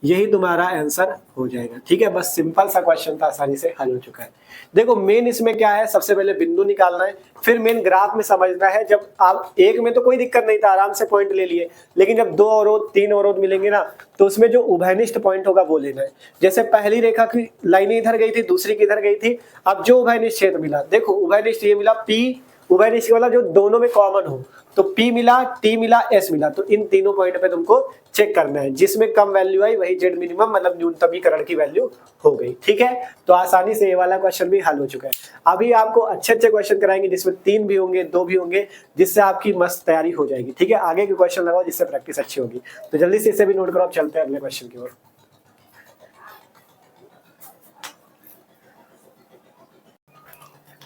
यही तुम्हारा आंसर हो जाएगा। ठीक है, बस सिंपल सा क्वेश्चन था, आसानी से हल हो चुका है। देखो मेन इसमें क्या है, सबसे पहले बिंदु निकालना है, फिर मेन ग्राफ में समझना है। जब आप एक में तो कोई दिक्कत नहीं था, आराम से पॉइंट ले लिए, लेकिन जब 2 अवरोध 3 अवरोध मिलेंगे ना, तो उसमें जो उभयनिष्ठ पॉइंट होगा वो लेना है। जैसे पहली रेखा की लाइनें इधर गई थी, दूसरी की इधर गई थी, अब जो उभयनिष्ठ क्षेत्र मिला, देखो उभयनिष्ठ ये मिला P, उभयनिष्ठ वाला जो दोनों में कॉमन हो, तो P मिला, T मिला, S मिला, तो इन तीनों पॉइंट पे तुमको चेक करना है। जिसमें कम वैल्यू आई वही जेड मिनिमम मतलब न्यूनतमीकरण की वैल्यू हो गई। ठीक है, तो आसानी से ये वाला क्वेश्चन भी हल हो चुका है। अभी आपको अच्छे अच्छे क्वेश्चन कराएंगे जिसमें 3 भी होंगे, 2 भी होंगे, जिससे आपकी मस्त तैयारी हो जाएगी। ठीक है, आगे के क्वेश्चन लगाओ जिससे प्रैक्टिस अच्छी होगी। तो जल्दी से इसे भी नोट करो, आप चलते हैं अगले क्वेश्चन की ओर।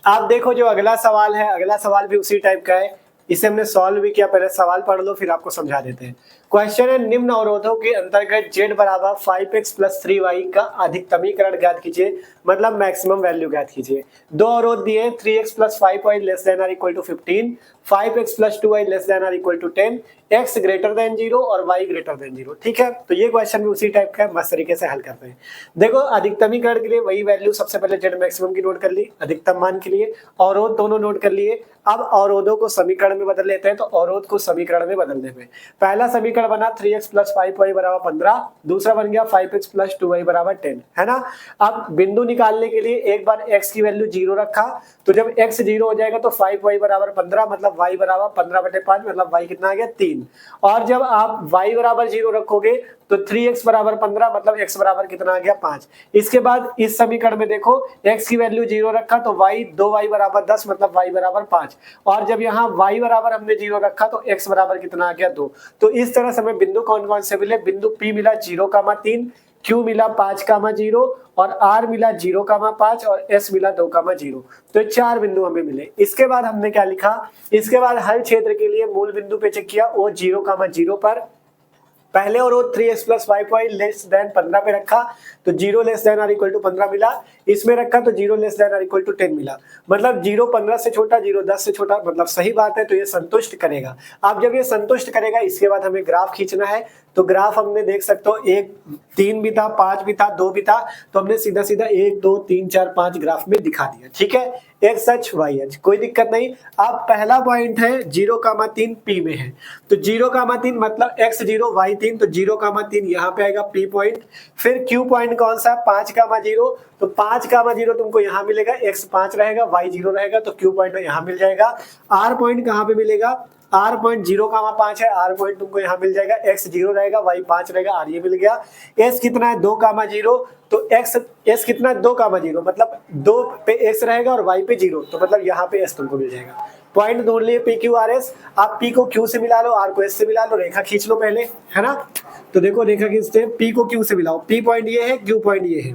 आप देखो जो अगला सवाल है, अगला सवाल भी उसी टाइप का है, इसे हमने सॉल्व भी किया। पहले सवाल पढ़ लो फिर आपको समझा देते हैं। क्वेश्चन है, निम्न अवरोधों के अंतर्गत z बराबर 5x + 3y का अधिकतमीकरण ज्ञात कीजिए, मतलब मैक्सिमम वैल्यू ज्ञात कीजिए। 2 अवरोध दिए, 3x + 5y ≤ 15, 5x + 2y ≤ 10, x > 0 और y > 0। ठीक है, तो ये क्वेश्चन भी उसी टाइप का है, मस्त तरीके से हल करते हैं। देखो अधिकतमीकरण के लिए वही वैल्यू, सबसे पहले z मैक्सिमम की नोट कर ली, अधिकतम मान के लिए अवरोध दोनों नोट कर लिए। अब अवरोधों को समीकरण में बदल लेते हैं, तो अवरोध को समीकरण में बदल देते हैं। पहला समीकरण बना 3x + 5y = 15, दूसरा बन गया 5x + 2y = 10, है ना। अब बिंदु निकालने के लिए एक बार x की वैल्यू 0 रखा, तो जब x 0 हो जाएगा तो 5y = 15, मतलब y = 15/5, मतलब y कितना आ गया 3। और जब आप y = 0 रखोगे तो 3x = 15, मतलब x बराबर कितना आ गया 5। इसके बाद इस समीकरण में देखो x की वैल्यू 0 रखा तो 2y = 10, मतलब y = 5। और जब यहाँ y बराबर हमने 0 रखा तो x बराबर कितना आ गया 2। तो इस तरह से हमें बिंदु कौन कौन से मिले, बिंदु P मिला 0,3, Q मिला 5,0 और R मिला 0,5 और S मिला 2,0। तो 4 बिंदु हमें मिले। इसके बाद हमने क्या लिखा, इसके बाद हल क्षेत्र के लिए मूल बिंदु पे चेक किया, वो 0,0 पर पहले अवरोध 3x + 5y < 15 पे रखा तो 0 < 15 मिला, इसमें रखा तो 0 < 10 मिला, मतलब 0 15 से छोटा, 0 10 से छोटा, मतलब सही बात है, तो ये संतुष्ट करेगा। अब जब ये संतुष्ट करेगा, इसके बाद हमें ग्राफ खींचना है। तो ग्राफ हमने देख सकते हो 1 3 भी था, 5 भी था, 2 भी था, तो हमने सीधा सीधा 1 2 3 4 5 ग्राफ में दिखा दिया। ठीक है, एक्स अक्ष वाई अक्ष, कोई दिक्कत नहीं। अब पहला पॉइंट है 0,3 P में है, तो 0,3 मतलब x0 y3, तो 0,3 यहाँ पे आएगा P पॉइंट। फिर Q पॉइंट कौन सा है 5,0, तो 5,0 तुमको यहाँ मिलेगा, x 5 रहेगा, y 0 रहेगा, तो Q पॉइंट यहाँ मिल जाएगा। R पॉइंट कहाँ पे मिलेगा, R पॉइंट 0,5 है, R पॉइंट तुमको यहाँ मिल जाएगा, x 0 रहेगा, y 5 रहेगा, R ये मिल गया। S कितना है 2,0, तो S कितना है 2,0, मतलब 2 पे x रहेगा और y पे 0, तो मतलब यहाँ पे S तुमको मिल जाएगा। पॉइंट ढूंढ लिए PQRS, आप P को Q से मिला लो, R को S से मिला लो, रेखा खींच लो पहले, है ना। तो देखो रेखा खींचते हैं, P को Q से मिलाओ, P पॉइंट ये है, Q पॉइंट ये है,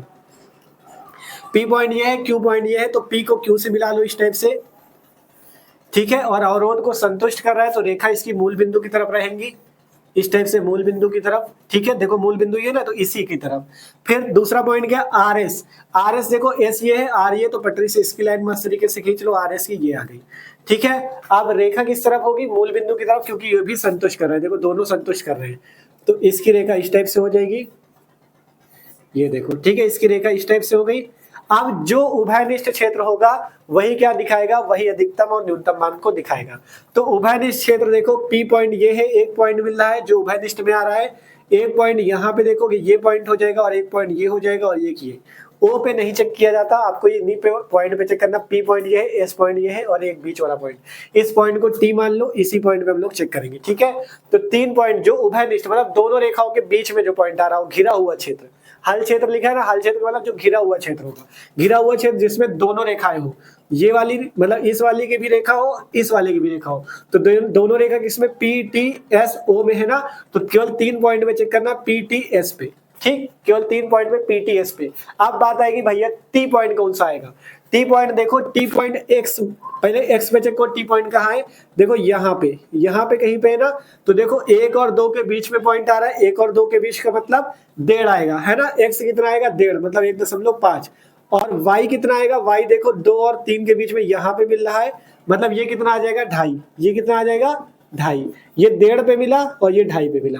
P पॉइंट ये है, Q पॉइंट ये है, तो P को Q से मिला लो इस टाइप से। ठीक है, और अवरोध को संतुष्ट कर रहा है, तो रेखा इसकी मूल बिंदु की तरफ रहेंगी, इस टाइप से मूल बिंदु की तरफ। ठीक है, देखो मूल बिंदु ये ना, तो इसी की तरफ। फिर दूसरा पॉइंट क्या, RS, RS देखो S ये है, R ये, तो पटरी से इसकी लाइन मस्त तरीके से खींच लो, RS की ये आ गई। ठीक है, अब रेखा किस तरफ होगी, मूल बिंदु की तरफ, क्योंकि ये भी संतुष्ट कर रहे हैं, देखो दोनों संतुष्ट कर रहे हैं, तो इसकी रेखा इस टाइप से हो जाएगी, ये देखो। ठीक है, इसकी रेखा इस टाइप से हो गई। अब जो उभयनिष्ठ क्षेत्र होगा वही क्या दिखाएगा, वही अधिकतम और न्यूनतम मान को दिखाएगा। तो उभयनिष्ठ क्षेत्र देखो P पॉइंट ये है, एक पॉइंट मिल रहा है जो उभयनिष्ठ में आ रहा है, एक पॉइंट यहाँ पे देखोगे ये पॉइंट हो जाएगा, और एक पॉइंट ये हो जाएगा, और ये O पे नहीं चेक किया जाता, आपको ये इन्हीं पे पॉइंट पे चेक करना। P पॉइंट ये है, S पॉइंट ये है, और एक बीच वाला पॉइंट, इस पॉइंट को T मान लो, इसी पॉइंट पे हम लोग चेक करेंगे। ठीक है, तो 3 पॉइंट जो उभयनिष्ठ मतलब दोनों रेखाओं के बीच में जो पॉइंट आ रहा हो, घिरा हुआ क्षेत्र, हल क्षेत्र लिखा है ना, हल क्षेत्र मतलब जो घिरा हुआ क्षेत्र होगा, घिरा हुआ क्षेत्र जिसमें दोनों रेखाएं हो, ये वाली मतलब इस वाली की भी रेखा हो, इस वाले की भी रेखा हो, तो दोनों रेखा किसमें PTSO में है ना, तो केवल 3 पॉइंट में चेक करना PTS पे। ठीक, केवल 3 पॉइंट में PTS पे। अब बात आएगी भैया T पॉइंट कौन सा आएगा, T पॉइंट देखो, T पॉइंट X, पहले X पे चेक करो T पॉइंट कहाँ है, देखो यहाँ पे कहीं पे है ना, तो देखो 1 और 2 के बीच में पॉइंट आ रहा है, 1 और 2 के बीच का मतलब 1.5 आएगा, है ना। X कितना आएगा 1.5, मतलब 1.5, और y कितना आएगा, y देखो 2 और 3 के बीच में यहाँ पे मिल रहा है, मतलब ये कितना आ जाएगा 2.5, ये कितना आ जाएगा 2.5, ये 1.5 पे मिला और ये 2.5 पे मिला,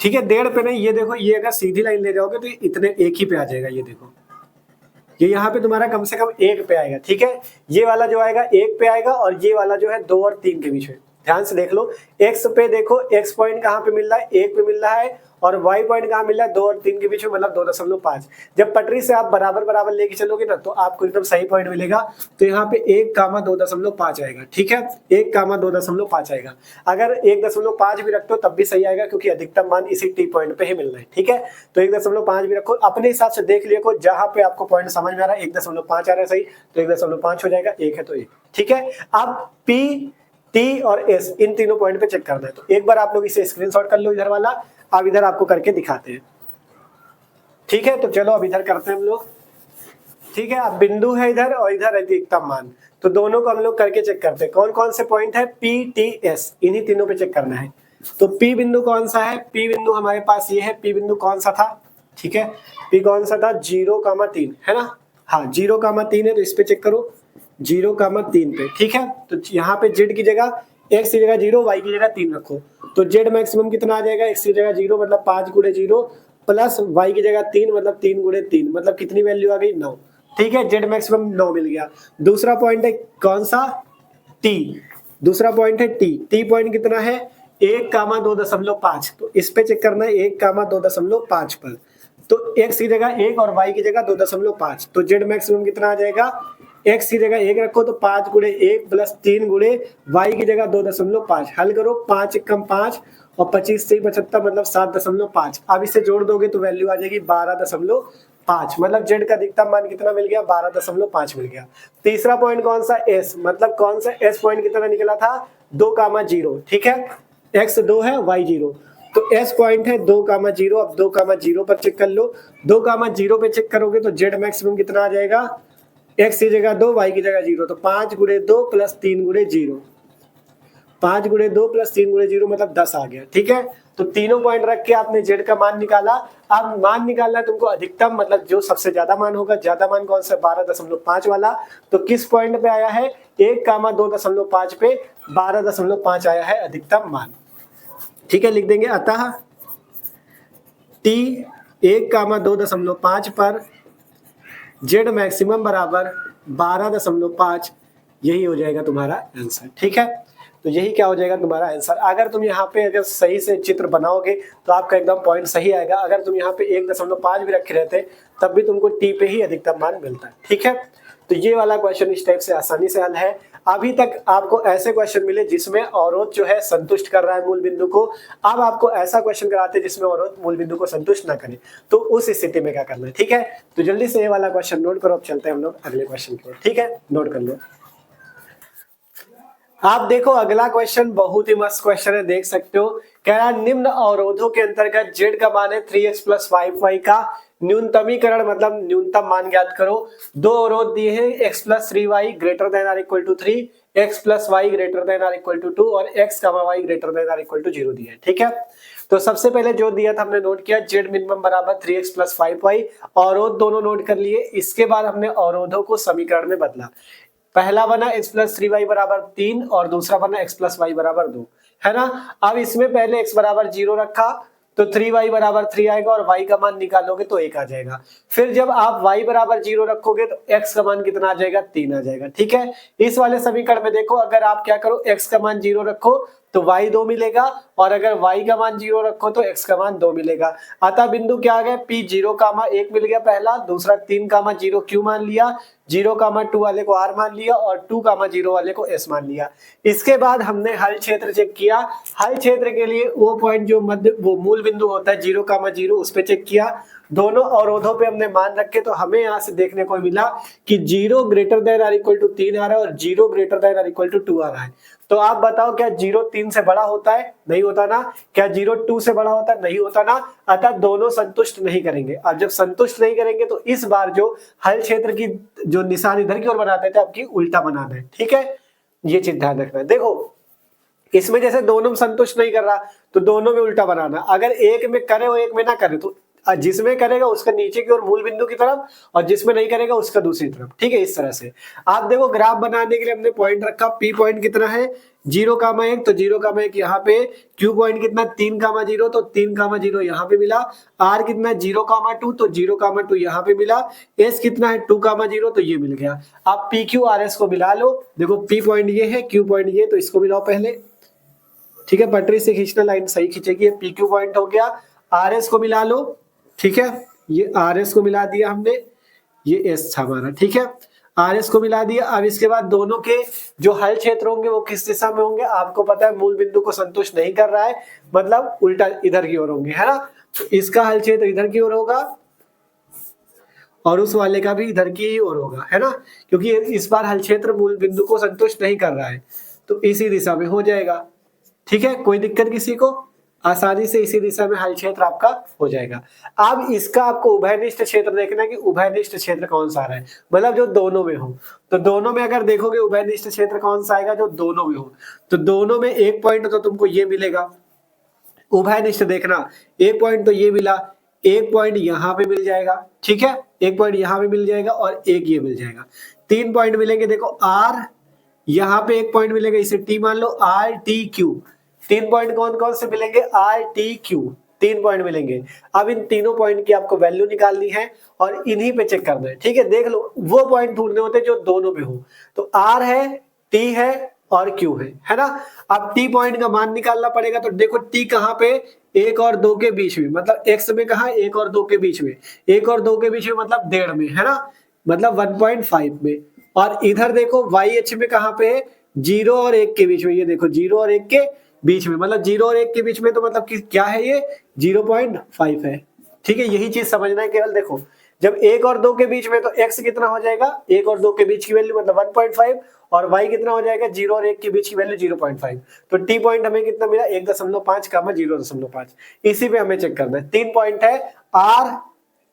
ठीक है। 1.5 पे नहीं, ये देखो ये अगर सीधी लाइन ले जाओगे तो ये इतने एक ही पे आ जाएगा, ये देखो ये यहाँ पे तुम्हारा कम से कम 1 पे आएगा, ठीक है। ये वाला जो आएगा 1 पे आएगा और ये वाला जो है 2 और 3 के बीच में। ध्यान से देख लो, x पे देखो x पॉइंट कहाँ पे मिल रहा है, 1 पे मिल रहा है, और y पॉइंट कहाँ मिल रहा है 2 और 3 के बीच में, मतलब 2.5। जब पटरी से आप बराबर बराबर लेके चलोगे ना तो आपको एकदम सही पॉइंट मिलेगा। तो यहाँ पे 1,2.5 आएगा, ठीक है, 1,2.5 आएगा। अगर 1.5 भी रखते हो तब भी सही आएगा, क्योंकि अधिकतम मान इसी टी पॉइंट पे ही मिल रहा है, ठीक है। तो 1.5 भी रखो, अपने हिसाब से देख लियो, जहां पे आपको पॉइंट समझ में आ रहा है 1.5 आ रहा है सही, तो 1.5 हो जाएगा, 1 है तो 1, ठीक है। अब P, T और S इन तीनों पॉइंट पे चेक करना है, तो एक बार आप लोग इसे स्क्रीनशॉट कर लो इधर वाला, अब इधर आपको करके दिखाते हैं, ठीक है। तो चलो अब इधर करते हैं हम लोग, ठीक है। अब बिंदु है इधर और इधर है अधिकतम मान, तो दोनों को हम लोग करके चेक करते हैं। कौन कौन से पॉइंट है, P, T, S, इन्हीं तीनों पे चेक करना है। तो P बिंदु कौन सा है, P बिंदु हमारे पास ये है। P बिंदु कौन सा था, ठीक है, P कौन सा था, 0,3 है ना, हाँ 0,3 है, तो इस पे चेक करो 0,3 पे, ठीक है। तो यहाँ पे z की जगह x की जगह 0, y की जगह 3 रखो, तो z मैक्सिमम कितना आ जाएगा, x की जगह 0 मतलब 5 गुणे 0 प्लस y की जगह 3 मतलब 3 गुणे 3 मतलब कितनी वैल्यू आ गई 9, ठीक है। z मैक्सिमम 9 मिल गया। दूसरा पॉइंट है कौन सा, t, दूसरा पॉइंट है t पॉइंट कितना है 1,2.5, तो इस पे चेक करना है 1,2.5 पर, तो x की जगह 1 और y की जगह 2.5, तो z मैक्सिमम कितना आ जाएगा, x की जगह 1 रखो तो 5 गुणे 1 प्लस 3 गुणे y की जगह 2.5, हल करो 5 कम 5 और 25 से 75 मतलब 7.5। अब इसे जोड़ दोगे तो वैल्यू आ जाएगी 12.5, मतलब z का अधिकतम मान कितना मिल गया, 12.5 मिल गया। तीसरा पॉइंट कौन सा, s, मतलब कौन सा s पॉइंट कितना निकला था 2,0, ठीक है, x 2 है y 0, तो s पॉइंट है 2,0। अब 2,0 पर चेक कर लो, 2,0 पे चेक करोगे तो z मैक्सिमम कितना आ जाएगा, x की जगह 2 y की जगह 0, तो 5 गुणे 2 प्लस 3 गुणे 0, 5 गुणे 2 प्लस 3 गुणे 0 मतलब 10 आ गया, ठीक है। तो तीनों पॉइंट रख के आपने z का मान निकाला। अब मान निकालना है तुमको अधिकतम, मतलब जो सबसे ज्यादा मान होगा, ज्यादा मान कौन सा 12.5 वाला, तो किस पॉइंट पे आया है 1,2.5 पे 12.5 आया है अधिकतम मान, ठीक है। लिख देंगे अतः t 1,2.5 पर z मैक्सिमम बराबर 12.5, यही हो जाएगा तुम्हारा आंसर, ठीक है। तो यही क्या हो जाएगा तुम्हारा आंसर। अगर तुम यहाँ पे अगर सही से चित्र बनाओगे तो आपका एकदम पॉइंट सही आएगा। अगर तुम यहाँ पे 1.5 भी रखे रहते तब भी तुमको टी पे ही अधिकतम मान मिलता है, ठीक है। तो ये वाला क्वेश्चन इस टाइप से आसानी से हल है। अभी तक आपको ऐसे क्वेश्चन मिले जिसमें अवरोध जो है संतुष्ट कर रहा है मूल बिंदु को, अब आपको ऐसा क्वेश्चन कराते हैं जिसमें अवरोध मूल बिंदु को संतुष्ट ना करे, तो उस स्थिति में क्या करना है, ठीक है। तो जल्दी से ये वाला क्वेश्चन नोट करो, अब चलते हैं हम लोग अगले क्वेश्चन की ओर, ठीक है, नोट कर लो। आप देखो अगला क्वेश्चन बहुत ही मस्त क्वेश्चन है, देख सकते हो। कह रहा है निम्न अवरोधों के अंतर्गत z का मान है 3x + 5y का न्यूनतमीकरण, मतलब न्यूनतम मान ज्ञात करो। दो अवरोध दिए हैं x + 3y ≥ 3, x + y ≥ 2 और x, y ≥ 0 दिया है, ठीक है। तो सबसे पहले जो दिया था हमने नोट किया, z मिनिमम बराबर 3x + 5y, अवरोध दोनों नोट कर लिए। इसके बाद हमने अवरोधों को समीकरण में बदला। पहला बना x + 3y = 3 और दूसरा बना x + y = 2, है ना। अब इसमें पहले x = 0 रखा तो 3y = 3 आएगा और y का मान निकालोगे तो 1 आ जाएगा। फिर जब आप y = 0 रखोगे तो x का मान कितना आ जाएगा, 3 आ जाएगा, ठीक है। इस वाले समीकरण में देखो, अगर आप क्या करो x का मान 0 रखो तो y 2 मिलेगा और अगर y का मान 0 रखो तो x का मान 2 मिलेगा। अतः बिंदु क्या आ गया, P 0,1 मिल गया पहला, दूसरा 3,0 Q मान लिया, 0,2 वाले को R मान लिया और 2,0 वाले को S मान लिया। इसके बाद हमने हल क्षेत्र चेक किया। हल क्षेत्र के लिए वो पॉइंट जो मध्य वो मूल बिंदु होता है 0,0 उस पे चेक किया। दोनों अवरोधों पे हमने मान रखे तो हमें यहाँ से देखने को मिला कि 0 > 3 आ रहा है और 0 > 2 आ रहा है। तो आप बताओ क्या 0 3 से बड़ा होता है, नहीं होता ना। क्या 0 2 से बड़ा होता है, नहीं होता ना। अतः दोनों संतुष्ट नहीं करेंगे। अब जब संतुष्ट नहीं करेंगे तो इस बार जो हल क्षेत्र की जो निशान इधर की ओर बनाते थे आपकी उल्टा बनाना है, ठीक है। ये चीज ध्यान रखना है। देखो इसमें जैसे दोनों में संतुष्ट नहीं कर रहा तो दोनों में उल्टा बनाना। अगर एक में करे और एक में ना करे तो जिसमें करेगा उसका नीचे की ओर मूल बिंदु की तरफ, और जिसमें नहीं करेगा उसका दूसरी तरफ। ठीक है, इस तरह से आप देखो ग्राफ बनाने के लिए हमने पॉइंट रखा, पी पॉइंट कितना है 0,1, तो 0,1 यहाँ पे, क्यू पॉइंट कितना 3,0, तो 3,0 यहाँ पे मिला, आर कितना 0,2, तो 0,2 यहाँ पे मिला, एस कितना है 2,0, तो ये मिल गया। आप पी क्यू आर एस को मिला लो, देखो पी पॉइंट ये है, क्यू पॉइंट ये, तो इसको मिलाओ पहले। ठीक है, पटरी से खींचना, लाइन सही खींचेगी, पी क्यू पॉइंट हो गया, आर एस को मिला लो। ठीक है, ये आर एस को मिला दिया हमने, ये एस था हमारा। ठीक है, आर एस को मिला दिया। अब इसके बाद दोनों के जो हल क्षेत्र होंगे वो किस दिशा में होंगे, आपको पता है मूल बिंदु को संतुष्ट नहीं कर रहा है, मतलब उल्टा इधर की ओर होंगे, है ना। तो इसका हल क्षेत्र इधर की ओर होगा और उस वाले का भी इधर की ही ओर होगा, है ना, क्योंकि इस बार हल क्षेत्र मूल बिंदु को संतुष्ट नहीं कर रहा है, तो इसी दिशा में हो जाएगा। ठीक है, कोई दिक्कत किसी को, आसानी से इसी दिशा में हल क्षेत्र आपका हो जाएगा। अब इसका आपको उभयनिष्ठ क्षेत्र देखना है कि उभयनिष्ठ क्षेत्र कौन सा आ रहा है, मतलब जो दोनों में हो। तो दोनों में अगर देखोगे उभयनिष्ठ क्षेत्र कौन सा आएगा, जो दोनों में हो, तो दोनों में एक पॉइंट तो तुमको ये मिलेगा। उभयनिष्ठ देखना, एक पॉइंट तो ये मिला, एक पॉइंट यहाँ पे मिल जाएगा। ठीक है, एक पॉइंट यहाँ पे मिल जाएगा और एक ये मिल जाएगा, 3 पॉइंट मिलेंगे। देखो आर, यहाँ पे एक पॉइंट मिलेगा, इसे टी मान लो, आर टी क्यू। 3 पॉइंट कौन कौन से मिलेंगे, आर टी क्यू, 3 पॉइंट मिलेंगे। अब इन तीनों पॉइंट की आपको वैल्यू निकालनी है और इन्हीं पे चेक करना है। ठीक है, देख लो वो पॉइंट ढूंढने होते हैं जो दोनों में हो, तो आर है, टी है और क्यू है ना। अब टी पॉइंट का मान निकालना पड़ेगा, तो देखो टी कहाँ पे, 1 और 2 के बीच में, मतलब एक्स में कहा 1 और 2 के बीच में, 1 और 2 के बीच में मतलब 1.5 में, है ना, मतलब 1.5 में। और इधर देखो वाई एच में कहाँ पे है, 0 और 1 के बीच में, ये देखो 0 और 1 के बीच में, मतलब 0 और 1 के बीच में, तो मतलब क्या है ये 0.5 है। ठीक है, यही चीज समझना है केवल। देखो जब 1 और 2 के बीच में, तो x कितना हो जाएगा, 1 और 2 के बीच की वैल्यू मतलब 1.5, और y कितना हो जाएगा, 0 और 1 के बीच की वैल्यू 0.5। तो t पॉइंट हमें कितना मिला, 1.5 0.5। इसी पे हमें चेक करना है। 3 पॉइंट है r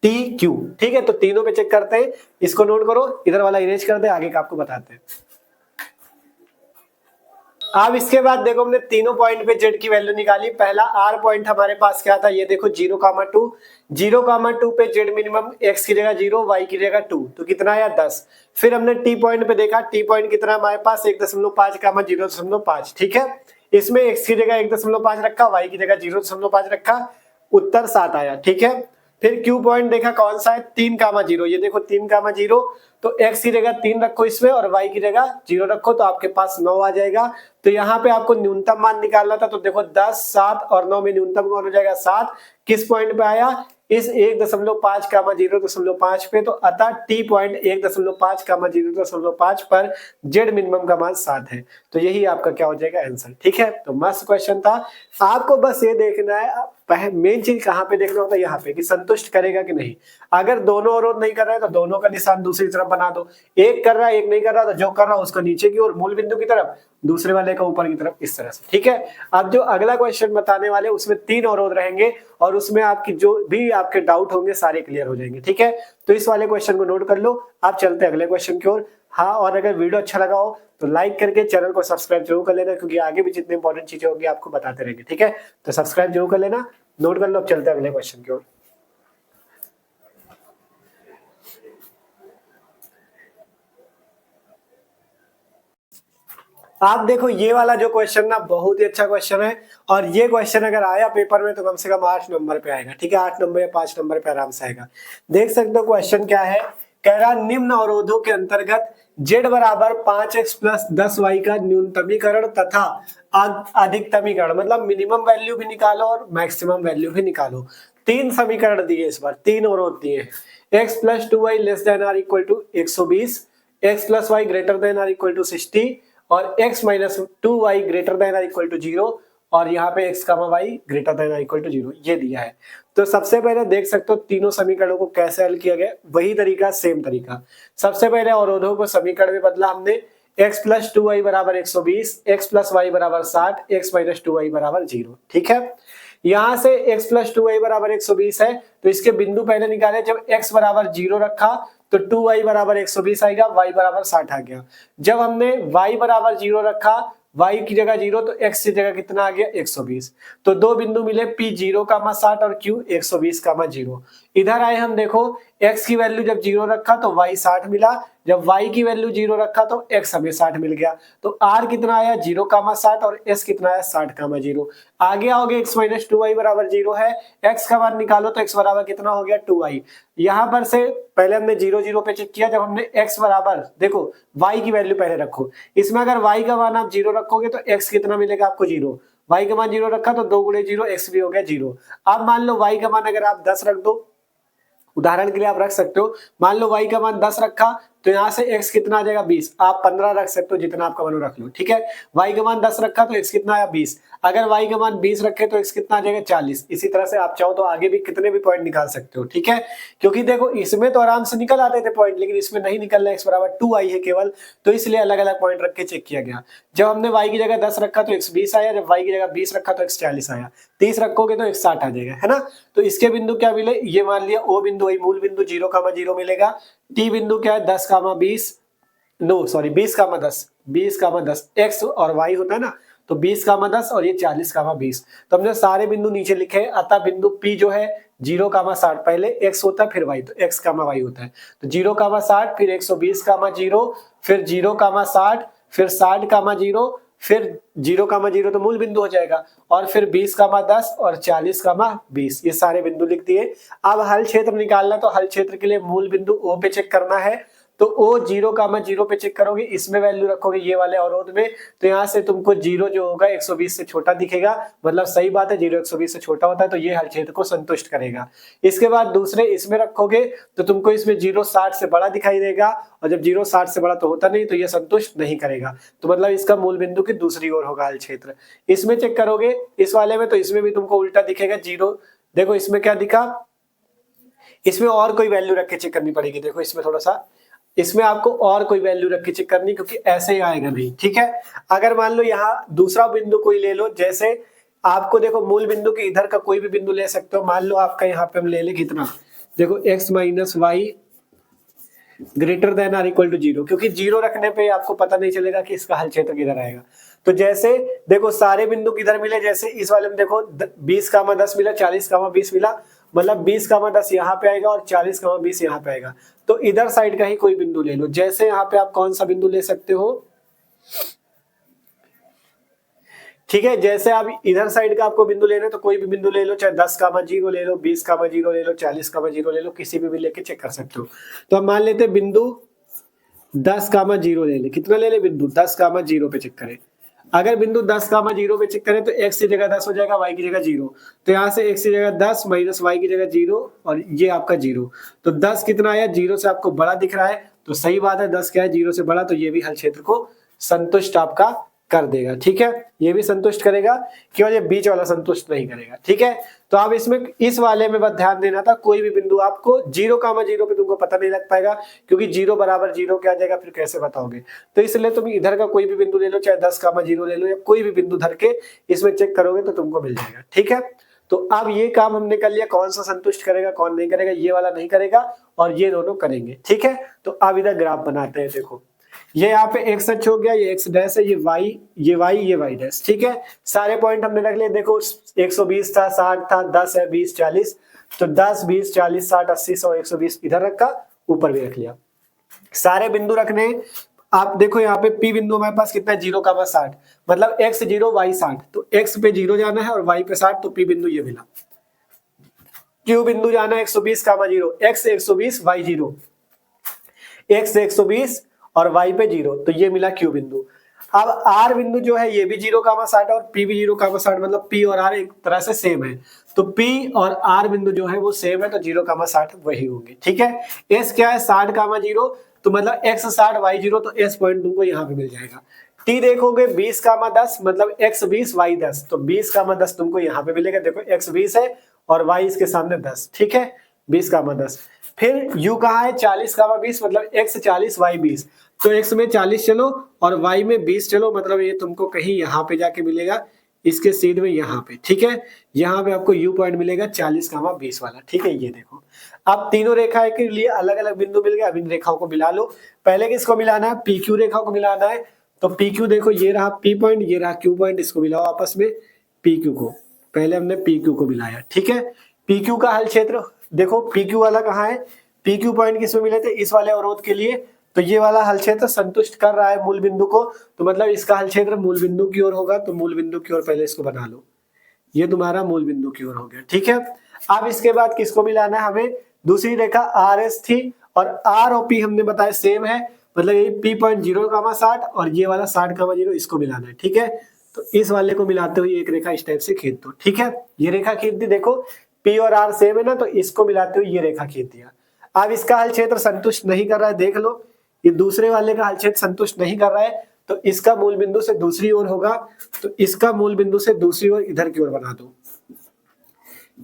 t q। ठीक है, तो तीनों पे चेक करते हैं, इसको नोट करो, इधर वाला इरेज कर दे, आगे का आपको बताते हैं। अब इसके बाद देखो हमने तीनों पॉइंट पे जेड की वैल्यू निकाली। पहला आर पॉइंट हमारे पास क्या था, ये देखो 0,2, 0,2 पे जेड मिनिमम, एक्स की जगह 0, वाई की जगह 2, तो कितना आया 10। फिर हमने टी पॉइंट पे देखा, टी पॉइंट कितना हमारे पास 1.5, 0.5। ठीक है, इसमें एक्स की जगह 1.5 रखा, वाई की जगह 0.5 रखा, उत्तर 7 आया। ठीक है, फिर क्यू पॉइंट देखा कौन सा है, 3,0, ये देखो 3,0, तो x की जगह 3 रखो इसमें और y की जगह 0 रखो, तो आपके पास 9 आ जाएगा। तो यहाँ पे आपको न्यूनतम मान निकालना था, तो देखो 10, 7 और 9 में न्यूनतम कौन हो जाएगा, 7। किस पॉइंट पे आया, इस 1.5, 0.5 पे, तो अतः टी पॉइंट 1.5, 0.5 पर जेड मिनिमम का मान 7 है। तो यही आपका क्या हो जाएगा आंसर। ठीक है, तो मस्त क्वेश्चन था। आपको बस ये देखना है, मेन चीज कहाँ पे देखना होता है, यहाँ पे कि संतुष्ट करेगा कि नहीं। अगर दोनों अवरोध नहीं कर रहे हैं तो दोनों का निशान दूसरी तरफ बना दो, एक कर रहा है एक नहीं कर रहा, तो जो कर रहा है उसको नीचे की ओर मूल बिंदु की तरफ, दूसरे वाले का ऊपर की तरफ, इस तरह से। ठीक है, अब जो अगला क्वेश्चन बताने वाले उसमें 3 अवरोध रहेंगे और उसमें आपकी जो भी आपके डाउट होंगे सारे क्लियर हो जाएंगे। ठीक है, तो इस वाले क्वेश्चन को नोट कर लो। आप चलते हैं अगले क्वेश्चन की ओर। हाँ, और अगर वीडियो अच्छा लगा हो तो लाइक करके चैनल को सब्सक्राइब जरूर कर लेना, क्योंकि आगे भी जितनी इंपॉर्टेंट चीजें होंगी आपको बताते रहेंगे। ठीक है, तो सब्सक्राइब जरूर कर लेना, नोट कर लो। अब चलते हैं अगले क्वेश्चन की ओर। आप देखो ये वाला जो क्वेश्चन ना बहुत ही अच्छा क्वेश्चन है, और ये क्वेश्चन अगर आया पेपर में तो कम से कम 8 नंबर पे आएगा। ठीक है, 8 नंबर या 5 नंबर पे आराम से आएगा। देख सकते हो क्वेश्चन क्या है, कह रहा निम्न अवरोधों के अंतर्गत z बराबर 5x प्लस 10y का न्यूनतमीकरण तथा अधिकतमीकरण, मतलब मिनिमम वैल्यू भी निकालो और मैक्सिमम वैल्यू भी निकालो। 3 समीकरण दिए, इस बार 3 अवरोध दिए हैं। x plus 2y less than or equal to 120, x plus y greater than or equal to 60 और x minus 2y greater than or equal to 0, और यहाँ पे x का y greater than or equal to 0 ये दिया है। तो सबसे पहले देख सकते हो तीनों समीकरणों को कैसे हल किया गया, वही तरीका, सेम तरीका। सबसे पहले अवरोधों को समीकरण में बदला हमने, x प्लस 2y बराबर 120, x प्लस y बराबर 60, x माइनस 2y बराबर 0। ठीक है, यहाँ से x प्लस 2y बराबर 120 है, तो इसके बिंदु पहले निकाले। जब x बराबर 0 रखा तो 2y बराबर 120 आएगा, y बराबर 60 आ गया। जब हमने y बराबर 0 रखा, y की जगह 0 तो x की जगह कितना आ गया 120। तो दो बिंदु मिले P 0,60 और Q 120,0। इधर आए हम देखो x की वैल्यू जब 0 रखा तो y 60 मिला, जब y की वैल्यू 0 रखा तो x हमें 60 मिल गया। तो r कितना आया 0,60 और s कितना आया 60,0। आगे आओगे x माइनस 2y बराबर 0 है, x का मान निकालो तो x बराबर कितना हो गया 2y। यहां पर से पहले हमने 0 0 पे चेक किया, जब हमने x बराबर देखो y की वैल्यू पहले रखो, इसमें अगर y का मान आप 0 रखोगे तो x कितना मिलेगा आपको 0, y का मान 0 रखा तो 2 गुणे 0 x भी हो गया 0। अब मान लो y का मान अगर आप 10 रख दो, उदाहरण के लिए आप रख सकते हो, मान लो y का मान 10 रखा तो यहाँ से x कितना आ जाएगा 20, आप 15 रख सकते हो, जितना आपका मन रख लो, ठीक है। y का मान 10 रखा तो x कितना आया 20, अगर y का मान 20 रखे तो x कितना आ जाएगा 40। इसी तरह से आप चाहो तो आगे भी कितने भी पॉइंट निकाल सकते हो, ठीक है। क्योंकि देखो इसमें तो आराम से निकल आते थे पॉइंट, लेकिन इसमें नहीं निकल रहा, x बराबर 2y है केवल, तो इसलिए अलग अलग पॉइंट रख के चेक किया गया। जब हमने y की जगह 10 रखा तो x 20 आया, जब y की जगह 20 रखा तो x 40 आया, 30 रखोगे तो x 60 आ जाएगा, है ना। तो इसके बिंदु क्या मिले, ये मान लिया o बिंदु वही मूल बिंदु 0,0 मिलेगा, t बिंदु क्या है 10,20 नो सॉरी 20,10 20,10 x और y होता है ना, तो 20,10 और ये 40,20। तो हमने सारे बिंदु नीचे लिखे, अतः बिंदु P जो है 0,60 पहले x होता है फिर y, तो x, y होता है, तो 0,60 फिर 120,0 फिर 0,60 फिर 60,0 फिर 0,0 तो मूल बिंदु हो जाएगा, और फिर 20,10 और 40,20 ये सारे बिंदु लिख दिए। अब हल क्षेत्र निकालना, तो हल क्षेत्र के लिए मूल बिंदु O पे चेक करना है, तो O 0,0 पे चेक करोगे, इसमें वैल्यू रखोगे ये वाले अवरोध में, तो यहाँ से तुमको 0 जो होगा 120 से छोटा दिखेगा, मतलब सही बात है 0 120 से छोटा होता है, तो ये हल क्षेत्र को संतुष्ट करेगा। इसके बाद दूसरे इसमें रखोगे तो तुमको इसमें 0 60 से बड़ा दिखाई देगा, और जब 0 60 से बड़ा तो होता नहीं, तो ये संतुष्ट नहीं करेगा, तो मतलब इसका मूल बिंदु की दूसरी ओर होगा हल क्षेत्र। इसमें चेक करोगे इस वाले में, तो इसमें भी तुमको उल्टा दिखेगा 0, देखो इसमें क्या दिखा, इसमें और कोई वैल्यू रख के चेक करनी पड़ेगी, देखो इसमें थोड़ा सा, इसमें आपको और कोई वैल्यू रख के चेक करनी, क्योंकि ऐसे ही आएगा नहीं, ठीक है। अगर मान लो यहाँ दूसरा बिंदु कोई ले लो, जैसे आपको देखो मूल बिंदु के इधर का कोई भी बिंदु ले सकते हो, मान लो आपका यहाँ पे हम ले ले कितना, देखो x minus y greater than or equal to 0, क्योंकि 0 रखने पे आपको पता नहीं चलेगा कि इसका हल क्षेत्र किधर आएगा। तो जैसे देखो सारे बिंदु किधर मिले, जैसे इस वाले में देखो 20,10 मिला, 40,20 मिला, मतलब 20,10 यहाँ पे आएगा और 40,20 यहाँ पे आएगा, तो इधर साइड का ही कोई बिंदु ले लो। जैसे यहाँ पे आप कौन सा बिंदु ले सकते हो, ठीक है, जैसे आप इधर साइड का आपको बिंदु लेना है तो कोई भी बिंदु ले लो, चाहे 10,0 ले लो, 20,0 ले लो, 40,0 ले लो, किसी भी लेके चेक कर सकते हो। तो हम मान लेते हैं बिंदु 10,0 ले ले, कितना ले ले बिंदु 10,0 पे चेक करें। अगर बिंदु 10,0 पे चेक करें तो x की जगह 10 हो जाएगा, y की जगह 0, तो यहाँ से x की जगह 10 माइनस y की जगह 0 और ये आपका 0, तो 10 कितना आया 0 से आपको बड़ा दिख रहा है, तो सही बात है 10 क्या है 0 से बड़ा, तो ये भी हल क्षेत्र को संतुष्ट आपका कर देगा, ठीक है, ये भी संतुष्ट करेगा, केवल ये बीच वाला संतुष्ट नहीं करेगा, ठीक है। तो आप इसमें इस वाले में बस ध्यान देना था, कोई भी बिंदु आपको 0,0 पे तुमको पता नहीं लग पाएगा, क्योंकि 0 बराबर 0 क्या आ जाएगा, फिर कैसे बताओगे। तो इसलिए तुम इधर का कोई भी बिंदु ले लो, चाहे 10,0 ले लो, या कोई भी बिंदु धर के इसमें चेक करोगे तो तुमको मिल जाएगा, ठीक है। तो अब ये काम हमने कर लिया, कौन सा संतुष्ट करेगा कौन नहीं करेगा, ये वाला नहीं करेगा और ये दोनों करेंगे, ठीक है। तो अब इधर ग्राफ बनाते हैं, देखो ये यहाँ पे x अक्ष हो गया, ये x डैश है, ये y, ये y, ये y डैश, ठीक है। सारे पॉइंट हमने रख लिए, देखो 120 था, 60 था, 10 है, 20 40, तो 10 20 40 60 80 100 120 इधर रखा, ऊपर भी रख लिया। सारे बिंदु रखने, आप देखो यहाँ पे P बिंदु हमारे पास कितना है 0,60, मतलब x 0 y 60, तो x पे 0 जाना है और y पे 60, तो P बिंदु ये मिला। Q बिंदु जाना है 120,0, x 120 y 0, x 120 और y पे 0, तो ये मिला Q बिंदु। अब R बिंदु जो है ये भी 0,60 और P भी 0,60, मतलब P और R एक तरह से सेम है, तो P और R बिंदु जो है वो सेम है, तो 0,60 वही होंगे, ठीक है। S क्या है 60,0, तो मतलब x 60 y 0, तो S पॉइंट तुमको यहाँ पे मिल जाएगा। T देखोगे 20,10, मतलब x 20 y 10, तो 20,10 तुमको यहाँ पे मिलेगा, देखो x 20 है और y इसके सामने 10, ठीक है, 20,10। फिर u कहाँ है 40,20, मतलब x 40 y 20, तो x में 40 चलो और y में 20 चलो, मतलब ये तुमको कहीं यहाँ पे जाके मिलेगा, इसके सीध में यहाँ पे, ठीक है, यहाँ पे आपको u पॉइंट मिलेगा 40,20 वाला, ठीक है। ये देखो अब तीनों रेखा के लिए अलग अलग बिंदु मिल गए, अब इन रेखाओं को मिला लो। पहले किसको मिलाना है, PQ रेखा को मिलाना है, तो पी क्यू देखो ये रहा पी पॉइंट, ये रहा क्यू पॉइंट, इसको मिलाओ आपस में पी क्यू को, पहले हमने पी क्यू को मिलाया, ठीक है। पी क्यू का हल क्षेत्र देखो, पी क्यू वाला कहाँ है, पी क्यू पॉइंट किसमें मिले थे, इस वाले अवरोध के लिए, तो ये वाला हल क्षेत्र संतुष्ट कर रहा है मूल बिंदु को, तो मतलब इसका हल क्षेत्र मूल बिंदु की ओर होगा, तो मूल बिंदु की ओर पहले इसको बना लो, ये तुम्हारा मूल बिंदु की ओर हो गया, ठीक है। अब इसके बाद किसको मिलाना है हमें, दूसरी रेखा आर एस थी और आर और पी हमने बताया सेम है, मतलब ये पी पॉइंट 0,60 और ये वाला 60,0 इसको मिलाना है, ठीक है। तो इस वाले को मिलाते हुए एक रेखा इस टाइप से खींच दो, ठीक है। ये रेखा खींच दी, देखो पी और आर सेम है ना, तो इसको मिलाते हुए ये रेखा खींच दिया। अब इसका हल क्षेत्र संतुष्ट नहीं कर रहा है, देख लो ये दूसरे वाले का हल क्षेत्र संतुष्ट नहीं कर रहा है, तो इसका मूल बिंदु से दूसरी ओर होगा, तो इसका मूल बिंदु से दूसरी ओर इधर की ओर बना दो,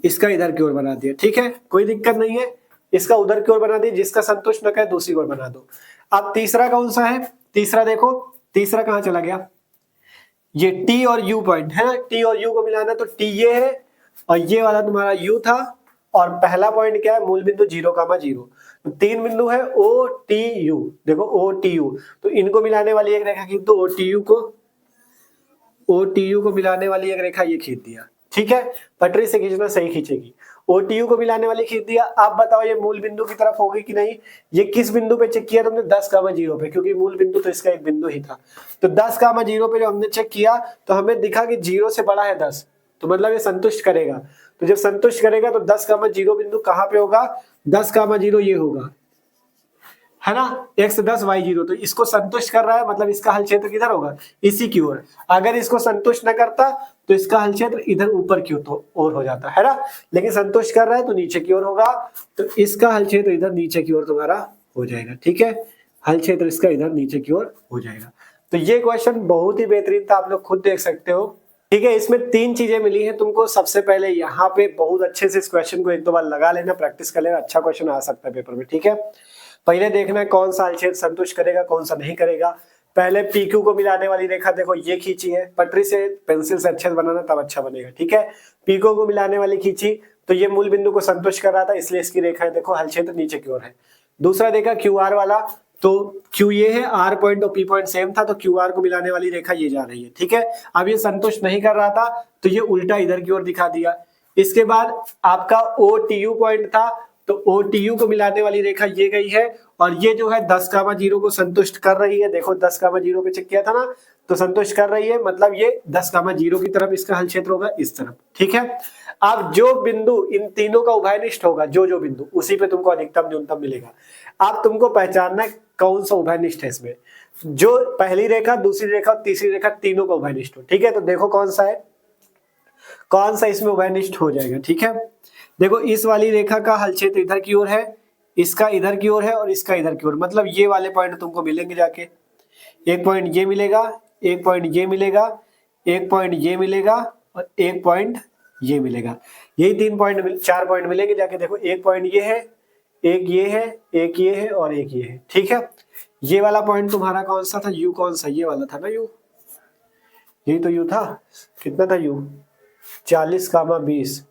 इसका इधर की ओर बना दिया, ठीक है, कोई दिक्कत नहीं है। इसका उधर की ओर बना दिया, जिसका संतुष्ट न करे दूसरी ओर बना दो। अब तीसरा कौन सा है, तीसरा देखो, तीसरा कहां चला गया, ये टी और यू पॉइंट है ना, टी और यू को मिलाना, तो टी ये है और ये वाला तुम्हारा यू था, और पहला पॉइंट क्या है, मूल बिंदु 0,0, तो तीन बिंदु है ओ टी यू, देखो ओ टी यू, तो इनको मिलाने वाली एक रेखा खींच दो, ओ टी यू को मिलाने वाली एक रेखा ये खींच दिया, ठीक है। पटरी से खींचना सही खींचेगी, ओटीयू को मिलाने वाली खींच दिया। आप बताओ ये मूल बिंदु की तरफ होगी कि नहीं, ये किस बिंदु पे चेक किया तुमने, 10,0 पे, क्योंकि मूल बिंदु तो इसका एक बिंदु ही था, तो 10,0 पे जो हमने चेक किया तो हमें दिखा कि 0 से बड़ा है 10, तो मतलब ये संतुष्ट करेगा। तो जब संतुष्ट करेगा तो 10,0 बिंदु कहाँ पे होगा, 10,0 ये होगा, है ना, x 10 y 0, तो इसको संतुष्ट कर रहा है, मतलब इसका हल क्षेत्र किधर होगा, इसी की ओर। अगर इसको संतुष्ट न करता तो इसका हल क्षेत्र इधर ऊपर की ओर हो जाता है ना, लेकिन संतुष्ट कर रहा है तो नीचे की ओर होगा, तो इसका हल क्षेत्र इधर नीचे की ओर तुम्हारा हो जाएगा, ठीक है, हल क्षेत्र इसका इधर नीचे की ओर हो जाएगा। तो ये क्वेश्चन बहुत ही बेहतरीन था, आप लोग खुद देख सकते हो, ठीक है। इसमें तीन चीजें मिली हैं तुमको, सबसे पहले यहाँ पे बहुत अच्छे से इस क्वेश्चन को एक दो बार लगा लेना, प्रैक्टिस कर लेना, अच्छा क्वेश्चन आ सकता है पेपर में, ठीक है। पहले देखना है कौन सा हल क्षेत्र संतुष्ट करेगा, कौन सा नहीं करेगा। पहले पी क्यू को मिलाने वाली रेखा देखो ये खींची है, पटरी से पेंसिल से अच्छे से बनाना तब अच्छा बनेगा, ठीक है। पी क्यू को मिलाने वाली खींची तो ये मूल बिंदु को संतुष्ट कर रहा था, इसलिए इसकी रेखा है देखो, हल क्षेत्र नीचे की ओर है। दूसरा देखा क्यू आर वाला, तो क्यू ये है, आर पॉइंट और पी पॉइंट सेम था, तो क्यू आर को मिलाने वाली रेखा ये जा रही है, ठीक है। अब ये संतुष्ट नहीं कर रहा था तो ये उल्टा इधर की ओर दिखा दिया। इसके बाद आपका ओ टी यू पॉइंट था, तो ओ टी यू को मिलाने वाली रेखा ये गई है, और ये जो है 10,0 को संतुष्ट कर रही है, देखो 10,0 पे चेक किया था ना, तो संतुष्ट कर रही है, मतलब ये 10,0 की तरफ इसका हल क्षेत्र होगा, इस तरफ, ठीक है। अब जो बिंदु इन तीनों का उभयनिष्ठ होगा, जो बिंदु, उसी पे तुमको अधिकतम न्यूनतम मिलेगा। अब तुमको पहचानना है कौन सा उभयनिष्ठ है इसमें, जो पहली रेखा, दूसरी रेखा और तीसरी रेखा तीनों का उभयनिष्ठ हो, ठीक है। तो देखो कौन सा है, कौन सा इसमें उभयनिष्ठ हो जाएगा, ठीक है। देखो इस वाली रेखा का हल क्षेत्र इधर की ओर है, इसका इधर की ओर है और इसका इधर की ओर, मतलब ये वाले पॉइंट तुमको मिलेंगे जाके, एक पॉइंट ये मिलेगा, एक पॉइंट ये मिलेगा, एक पॉइंट ये मिलेगा और एक पॉइंट ये मिलेगा, यही 4 पॉइंट मिलेंगे जाके। देखो एक पॉइंट ये है, एक ये है, एक ये है और एक ये है, ठीक है। ये वाला पॉइंट तुम्हारा कौन सा था, यू कौन सा, ये वाला था ना, यू, यही तो यू था, कितना था यू, 40,20,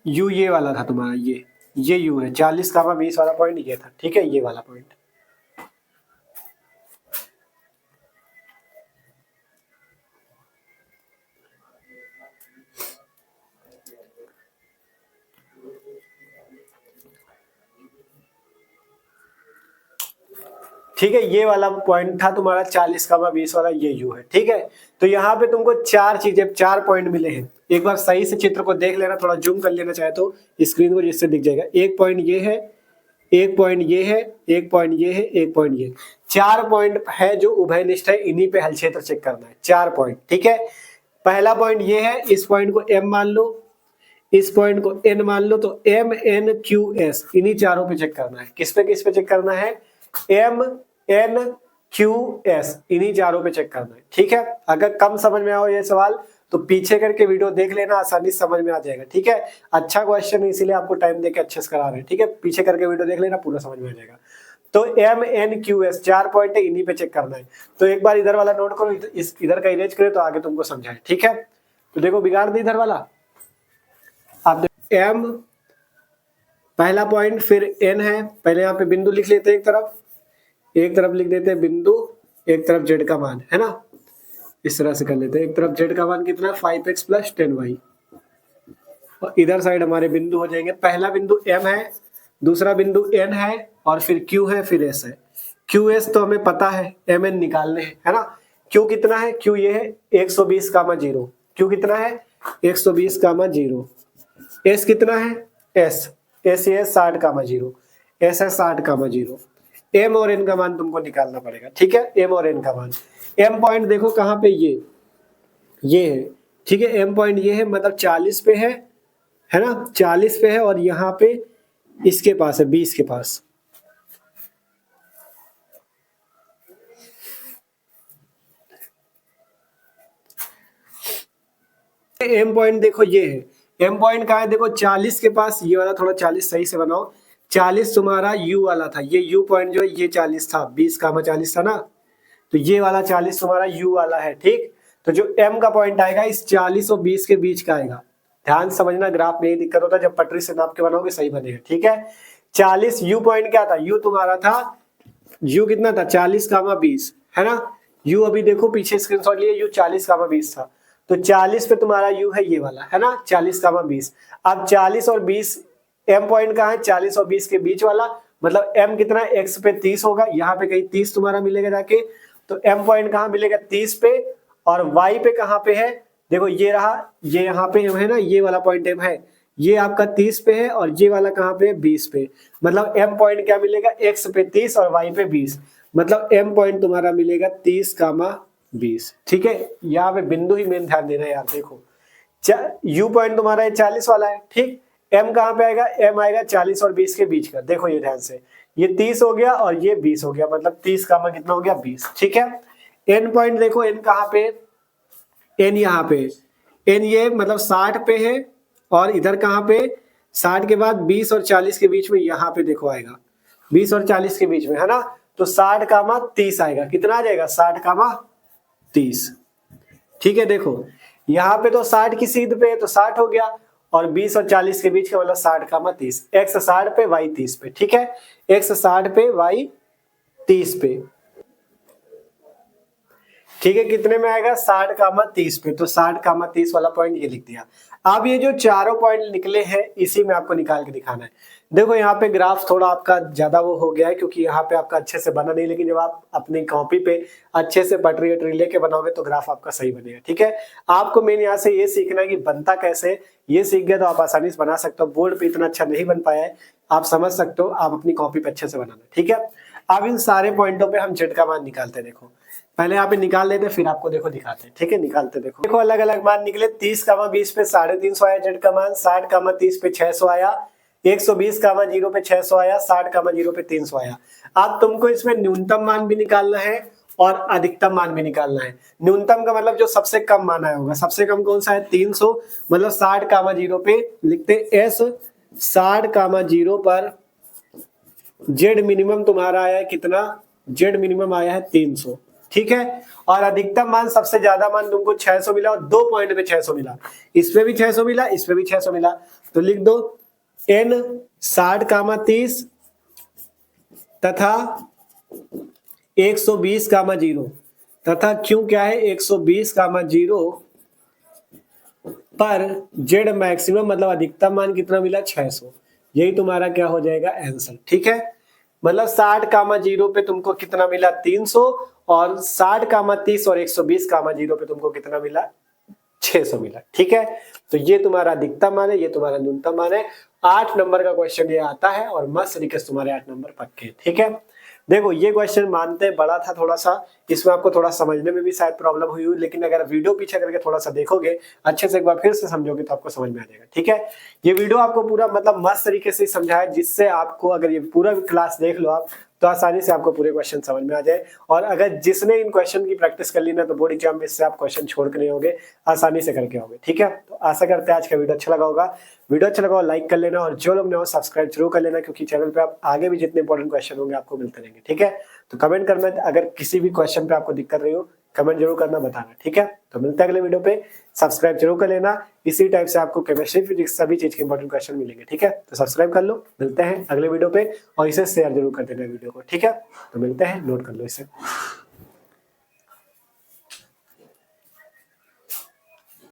यू ये वाला था तुम्हारा, ये यू है, 40,20 वाला पॉइंट ये था, ठीक है, ये वाला पॉइंट। ठीक है, ये वाला पॉइंट था तुम्हारा 40,20 वाला, ये यू है, ठीक है। तो यहाँ पे तुमको 4 पॉइंट मिले हैं, एक बार सही से चित्र को देख लेना, थोड़ा जूम कर लेना चाहे तो स्क्रीन को, जिससे दिख जाएगा। एक पॉइंट ये है, एक पॉइंट ये है, एक पॉइंट ये है, एक पॉइंट ये, 4 पॉइंट है जो उभयनिष्ठ है, इन्हीं पे हल क्षेत्र चेक करना है, 4 पॉइंट, ठीक है। पहला पॉइंट ये है, इस पॉइंट को एम मान लो, इस पॉइंट को एन मान लो, तो एम एन क्यू एस इन्हीं चारों पे चेक करना है। किस पे चेक करना है, एम एन क्यू एस इन्हीं चारों पे चेक करना है, ठीक है। अगर कम समझ में आओ ये सवाल तो पीछे करके वीडियो देख लेना, आसानी से समझ में आ जाएगा, ठीक है। अच्छा क्वेश्चन है इसीलिए आपको टाइम देके अच्छे से करा रहे हैं, ठीक है। पीछे करके वीडियो देख लेना, पूरा समझ में आ जाएगा। तो M N Q S 4 point है, इन्हीं पे चेक करना है। तो एक बार इधर वाला नोट करो, इधर का इरेज करे तो आगे तुमको समझाए, ठीक है। तो देखो बिगाड़ दी इधर वाला, आप एम पहला पॉइंट, फिर n है, पहले यहाँ पे बिंदु लिख लेते हैं, एक तरफ लिख देते हैं बिंदु, एक तरफ z का मान, है ना, इस तरह से कर लेते हैं। एक तरफ z का मान कितना, 5x प्लस 10y, और इधर साइड हमारे बिंदु हो जाएंगे। पहला बिंदु m है, दूसरा बिंदु n है, और फिर q है, फिर s है। qs तो हमें पता है, mn निकालने हैं, है ना। q कितना है, q ये है 120 कामा 0, q कितना है 120 कामा 0। s कितना है, s ये है 60 कामा 0, s है 60 कामा 0। m और n का मान तुमको निकालना पड़ेगा, ठीक है, m और n का मान। m पॉइंट देखो कहाँ पे, ये है, ठीक है, m पॉइंट ये है, मतलब 40 पे है ना, 40 पे है, और यहाँ पे इसके पास है 20 के पास। m पॉइंट देखो ये है, m पॉइंट कहाँ है, देखो 40 के पास, ये वाला थोड़ा 40 सही से बनाओ, 40 तुम्हारा u वाला था, ये u पॉइंट जो है ये 40 था, 20 कामा 40 था ना, तो ये वाला 40 तुम्हारा u वाला है, ठीक। तो जो m का पॉइंट आएगा इस 40 और 20 के बीच का आएगा। ध्यान समझना, ग्राफ में दिक्कत होता है, जब पटरी से नाप के बनाओगे सही बनेगा, ठीक है। 40 u पॉइंट क्या था, u तुम्हारा था, u कितना था 40 कामा 20, है ना। u अभी देखो पीछे स्क्रीनशॉट लिए, u 40 कामा 20 था, तो 40 पे तुम्हारा u है ये वाला, है ना, 40 कामा 20। अब 40 और 20 m पॉइंट कहाँ है, 40 और 20 के बीच वाला, मतलब m कितना है, x पे 30 होगा, यहाँ पे कहीं 30 तुम्हारा मिलेगा जाके, तो m पॉइंट कहाँ मिलेगा 30 पे, और y पे कहाँ पे है, देखो ये रहा, ये यहाँ पे m है ना, ये वाला पॉइंट m है, ये आपका 30 पे है, और ये वाला कहाँ पे है 20 पे, मतलब m पॉइंट क्या मिलेगा, x पे 30 और y पे 20, मतलब m पॉइंट तुम्हारा मिलेगा 30 कामा 20, ठीक है। यहाँ पे बिंदु ही मेन ध्यान देना है यार, देखो u पॉइंट तुम्हारा 40 वाला है, ठीक, m कहाँ पे आएगा, m आएगा 40 और 20 के बीच का, देखो ये ध्यान से, ये 30 हो गया और ये 20 हो गया, मतलब 30 कामा कितना हो गया 20, ठीक है। n पॉइंट देखो, n कहाँ पे, n यहाँ पे, n ये मतलब 60 पे है, और इधर कहाँ पे 60 के बाद 20 और 40 के बीच में, यहाँ पे देखो आएगा 20 और 40 के बीच में, है ना, तो 60 कामा 30 आएगा, कितना आ जाएगा 60 कामा 30, ठीक है। देखो यहाँ पे तो 60 की सीध पे है तो 60 हो गया, और 20 और 40 के बीच का मतलब 60 कामा 30, x 60 पे y 30 पे, ठीक है, x 60 पे y 30 पे, ठीक है। कितने में आएगा 60 कामा 30 पे, तो 60 कामा 30 वाला पॉइंट ये लिख दिया। अब ये जो चारों पॉइंट निकले हैं इसी में आपको निकाल के दिखाना है। देखो यहाँ पे ग्राफ थोड़ा आपका ज्यादा वो हो गया है क्योंकि यहाँ पे आपका अच्छे से बना नहीं, लेकिन जब आप अपनी कॉपी पे अच्छे से पटरी वटरी लेके बनाओगे तो ग्राफ आपका सही बनेगा, ठीक है। आपको मेन यहाँ से ये सीखना है कि बनता कैसे, ये सीख गए तो आप आसानी से बना सकते हो। बोर्ड पे इतना अच्छा नहीं बन पाया है, आप समझ सकते हो, आप अपनी कॉपी पे अच्छे से बनाना, ठीक है। अब इन सारे पॉइंटों पे हम जेड का मान निकालते हैं। देखो पहले यहाँ पे निकाल लेते फिर आपको देखो दिखाते हैं, ठीक है। निकालते देखो अलग अलग मान निकले। 30 कामा 20 पे 350 आया जेड का मान, 60 कामा 30 पे 600 आया, 120 कामा 0 पे 600 आया, 60 कामा 0 पे 300 आया। अब तुमको इसमें न्यूनतम मान भी निकालना है और अधिकतम मान भी निकालना है। न्यूनतम का मतलब जो सबसे कम मान आया होगा, सबसे कम कौन सा है 300, मतलब 60 कामा 0 पे लिखते एस 60 कामा 0 पर जेड मिनिमम तुम्हारा आया है कितना, जेड मिनिमम आया है 300, ठीक है। और अधिकतम मान सबसे ज्यादा मान तुमको 600 मिला और 2 पॉइंट पे 600 मिला, इसमें भी 600 मिला, इसमें भी 600 मिला, तो लिख दो n 60 कामा 30 तथा 120 कामा 0 तथा क्यों क्या है 120 कामा 0 पर जेड मैक्सिमम मतलब अधिकतम मान कितना मिला 600। यही तुम्हारा क्या हो जाएगा आंसर, ठीक है। मतलब 60 कामा 0 पे तुमको कितना मिला 300 और 60 कामा 30 और 120 कामा 0 पे तुमको कितना मिला 600 मिला, ठीक है। तो ये तुम्हारा अधिकतम मान है, ये तुम्हारा न्यूनतम मान है। 8 नंबर का क्वेश्चन ये आता है और मस्त तरीके से तुम्हारे 8 नंबर पक्के, ठीक है। देखो ये क्वेश्चन मानते हैं बड़ा था थोड़ा सा, इसमें आपको थोड़ा समझने में भी शायद प्रॉब्लम हुई, लेकिन अगर वीडियो पीछे करके थोड़ा सा देखोगे अच्छे से एक बार फिर से समझोगे तो आपको समझ में आ जाएगा, ठीक है। ये वीडियो आपको पूरा मतलब मस्त तरीके से समझाया, जिससे आपको अगर ये पूरा क्लास देख लो आप तो आसानी से आपको पूरे क्वेश्चन समझ में आ जाए। और अगर जिसने इन क्वेश्चन की प्रैक्टिस कर ली ना तो बोर्ड एग्जाम में इससे आप क्वेश्चन छोड़ के नहीं होगे, आसानी से करके आओगे, ठीक है। तो आशा करते हैं आज का वीडियो अच्छा लगा होगा। वीडियो अच्छा लगा हो लाइक कर लेना और जो लोग ने हो सब्सक्राइब जरूर कर लेना, क्योंकि चैनल पे आप आगे भी जितने इंपॉर्टेंट क्वेश्चन होंगे आपको मिलते रहेंगे, ठीक है। तो कमेंट करना अगर किसी भी क्वेश्चन पे आपको दिक्कत रही हो कमेंट जरूर करना, बताना, ठीक है। तो मिलते हैं अगले वीडियो पे, सब्सक्राइब जरूर कर लेना, इसी टाइप से आपको केमिस्ट्री फिजिक्स सभी चीज के इंपॉर्टेंट क्वेश्चन मिलेंगे, ठीक है। तो सब्सक्राइब कर लो, मिलते हैं अगले वीडियो पे, और इसे शेयर जरूर कर देना वीडियो को, ठीक है। तो मिलते हैं, नोट कर लो इसे।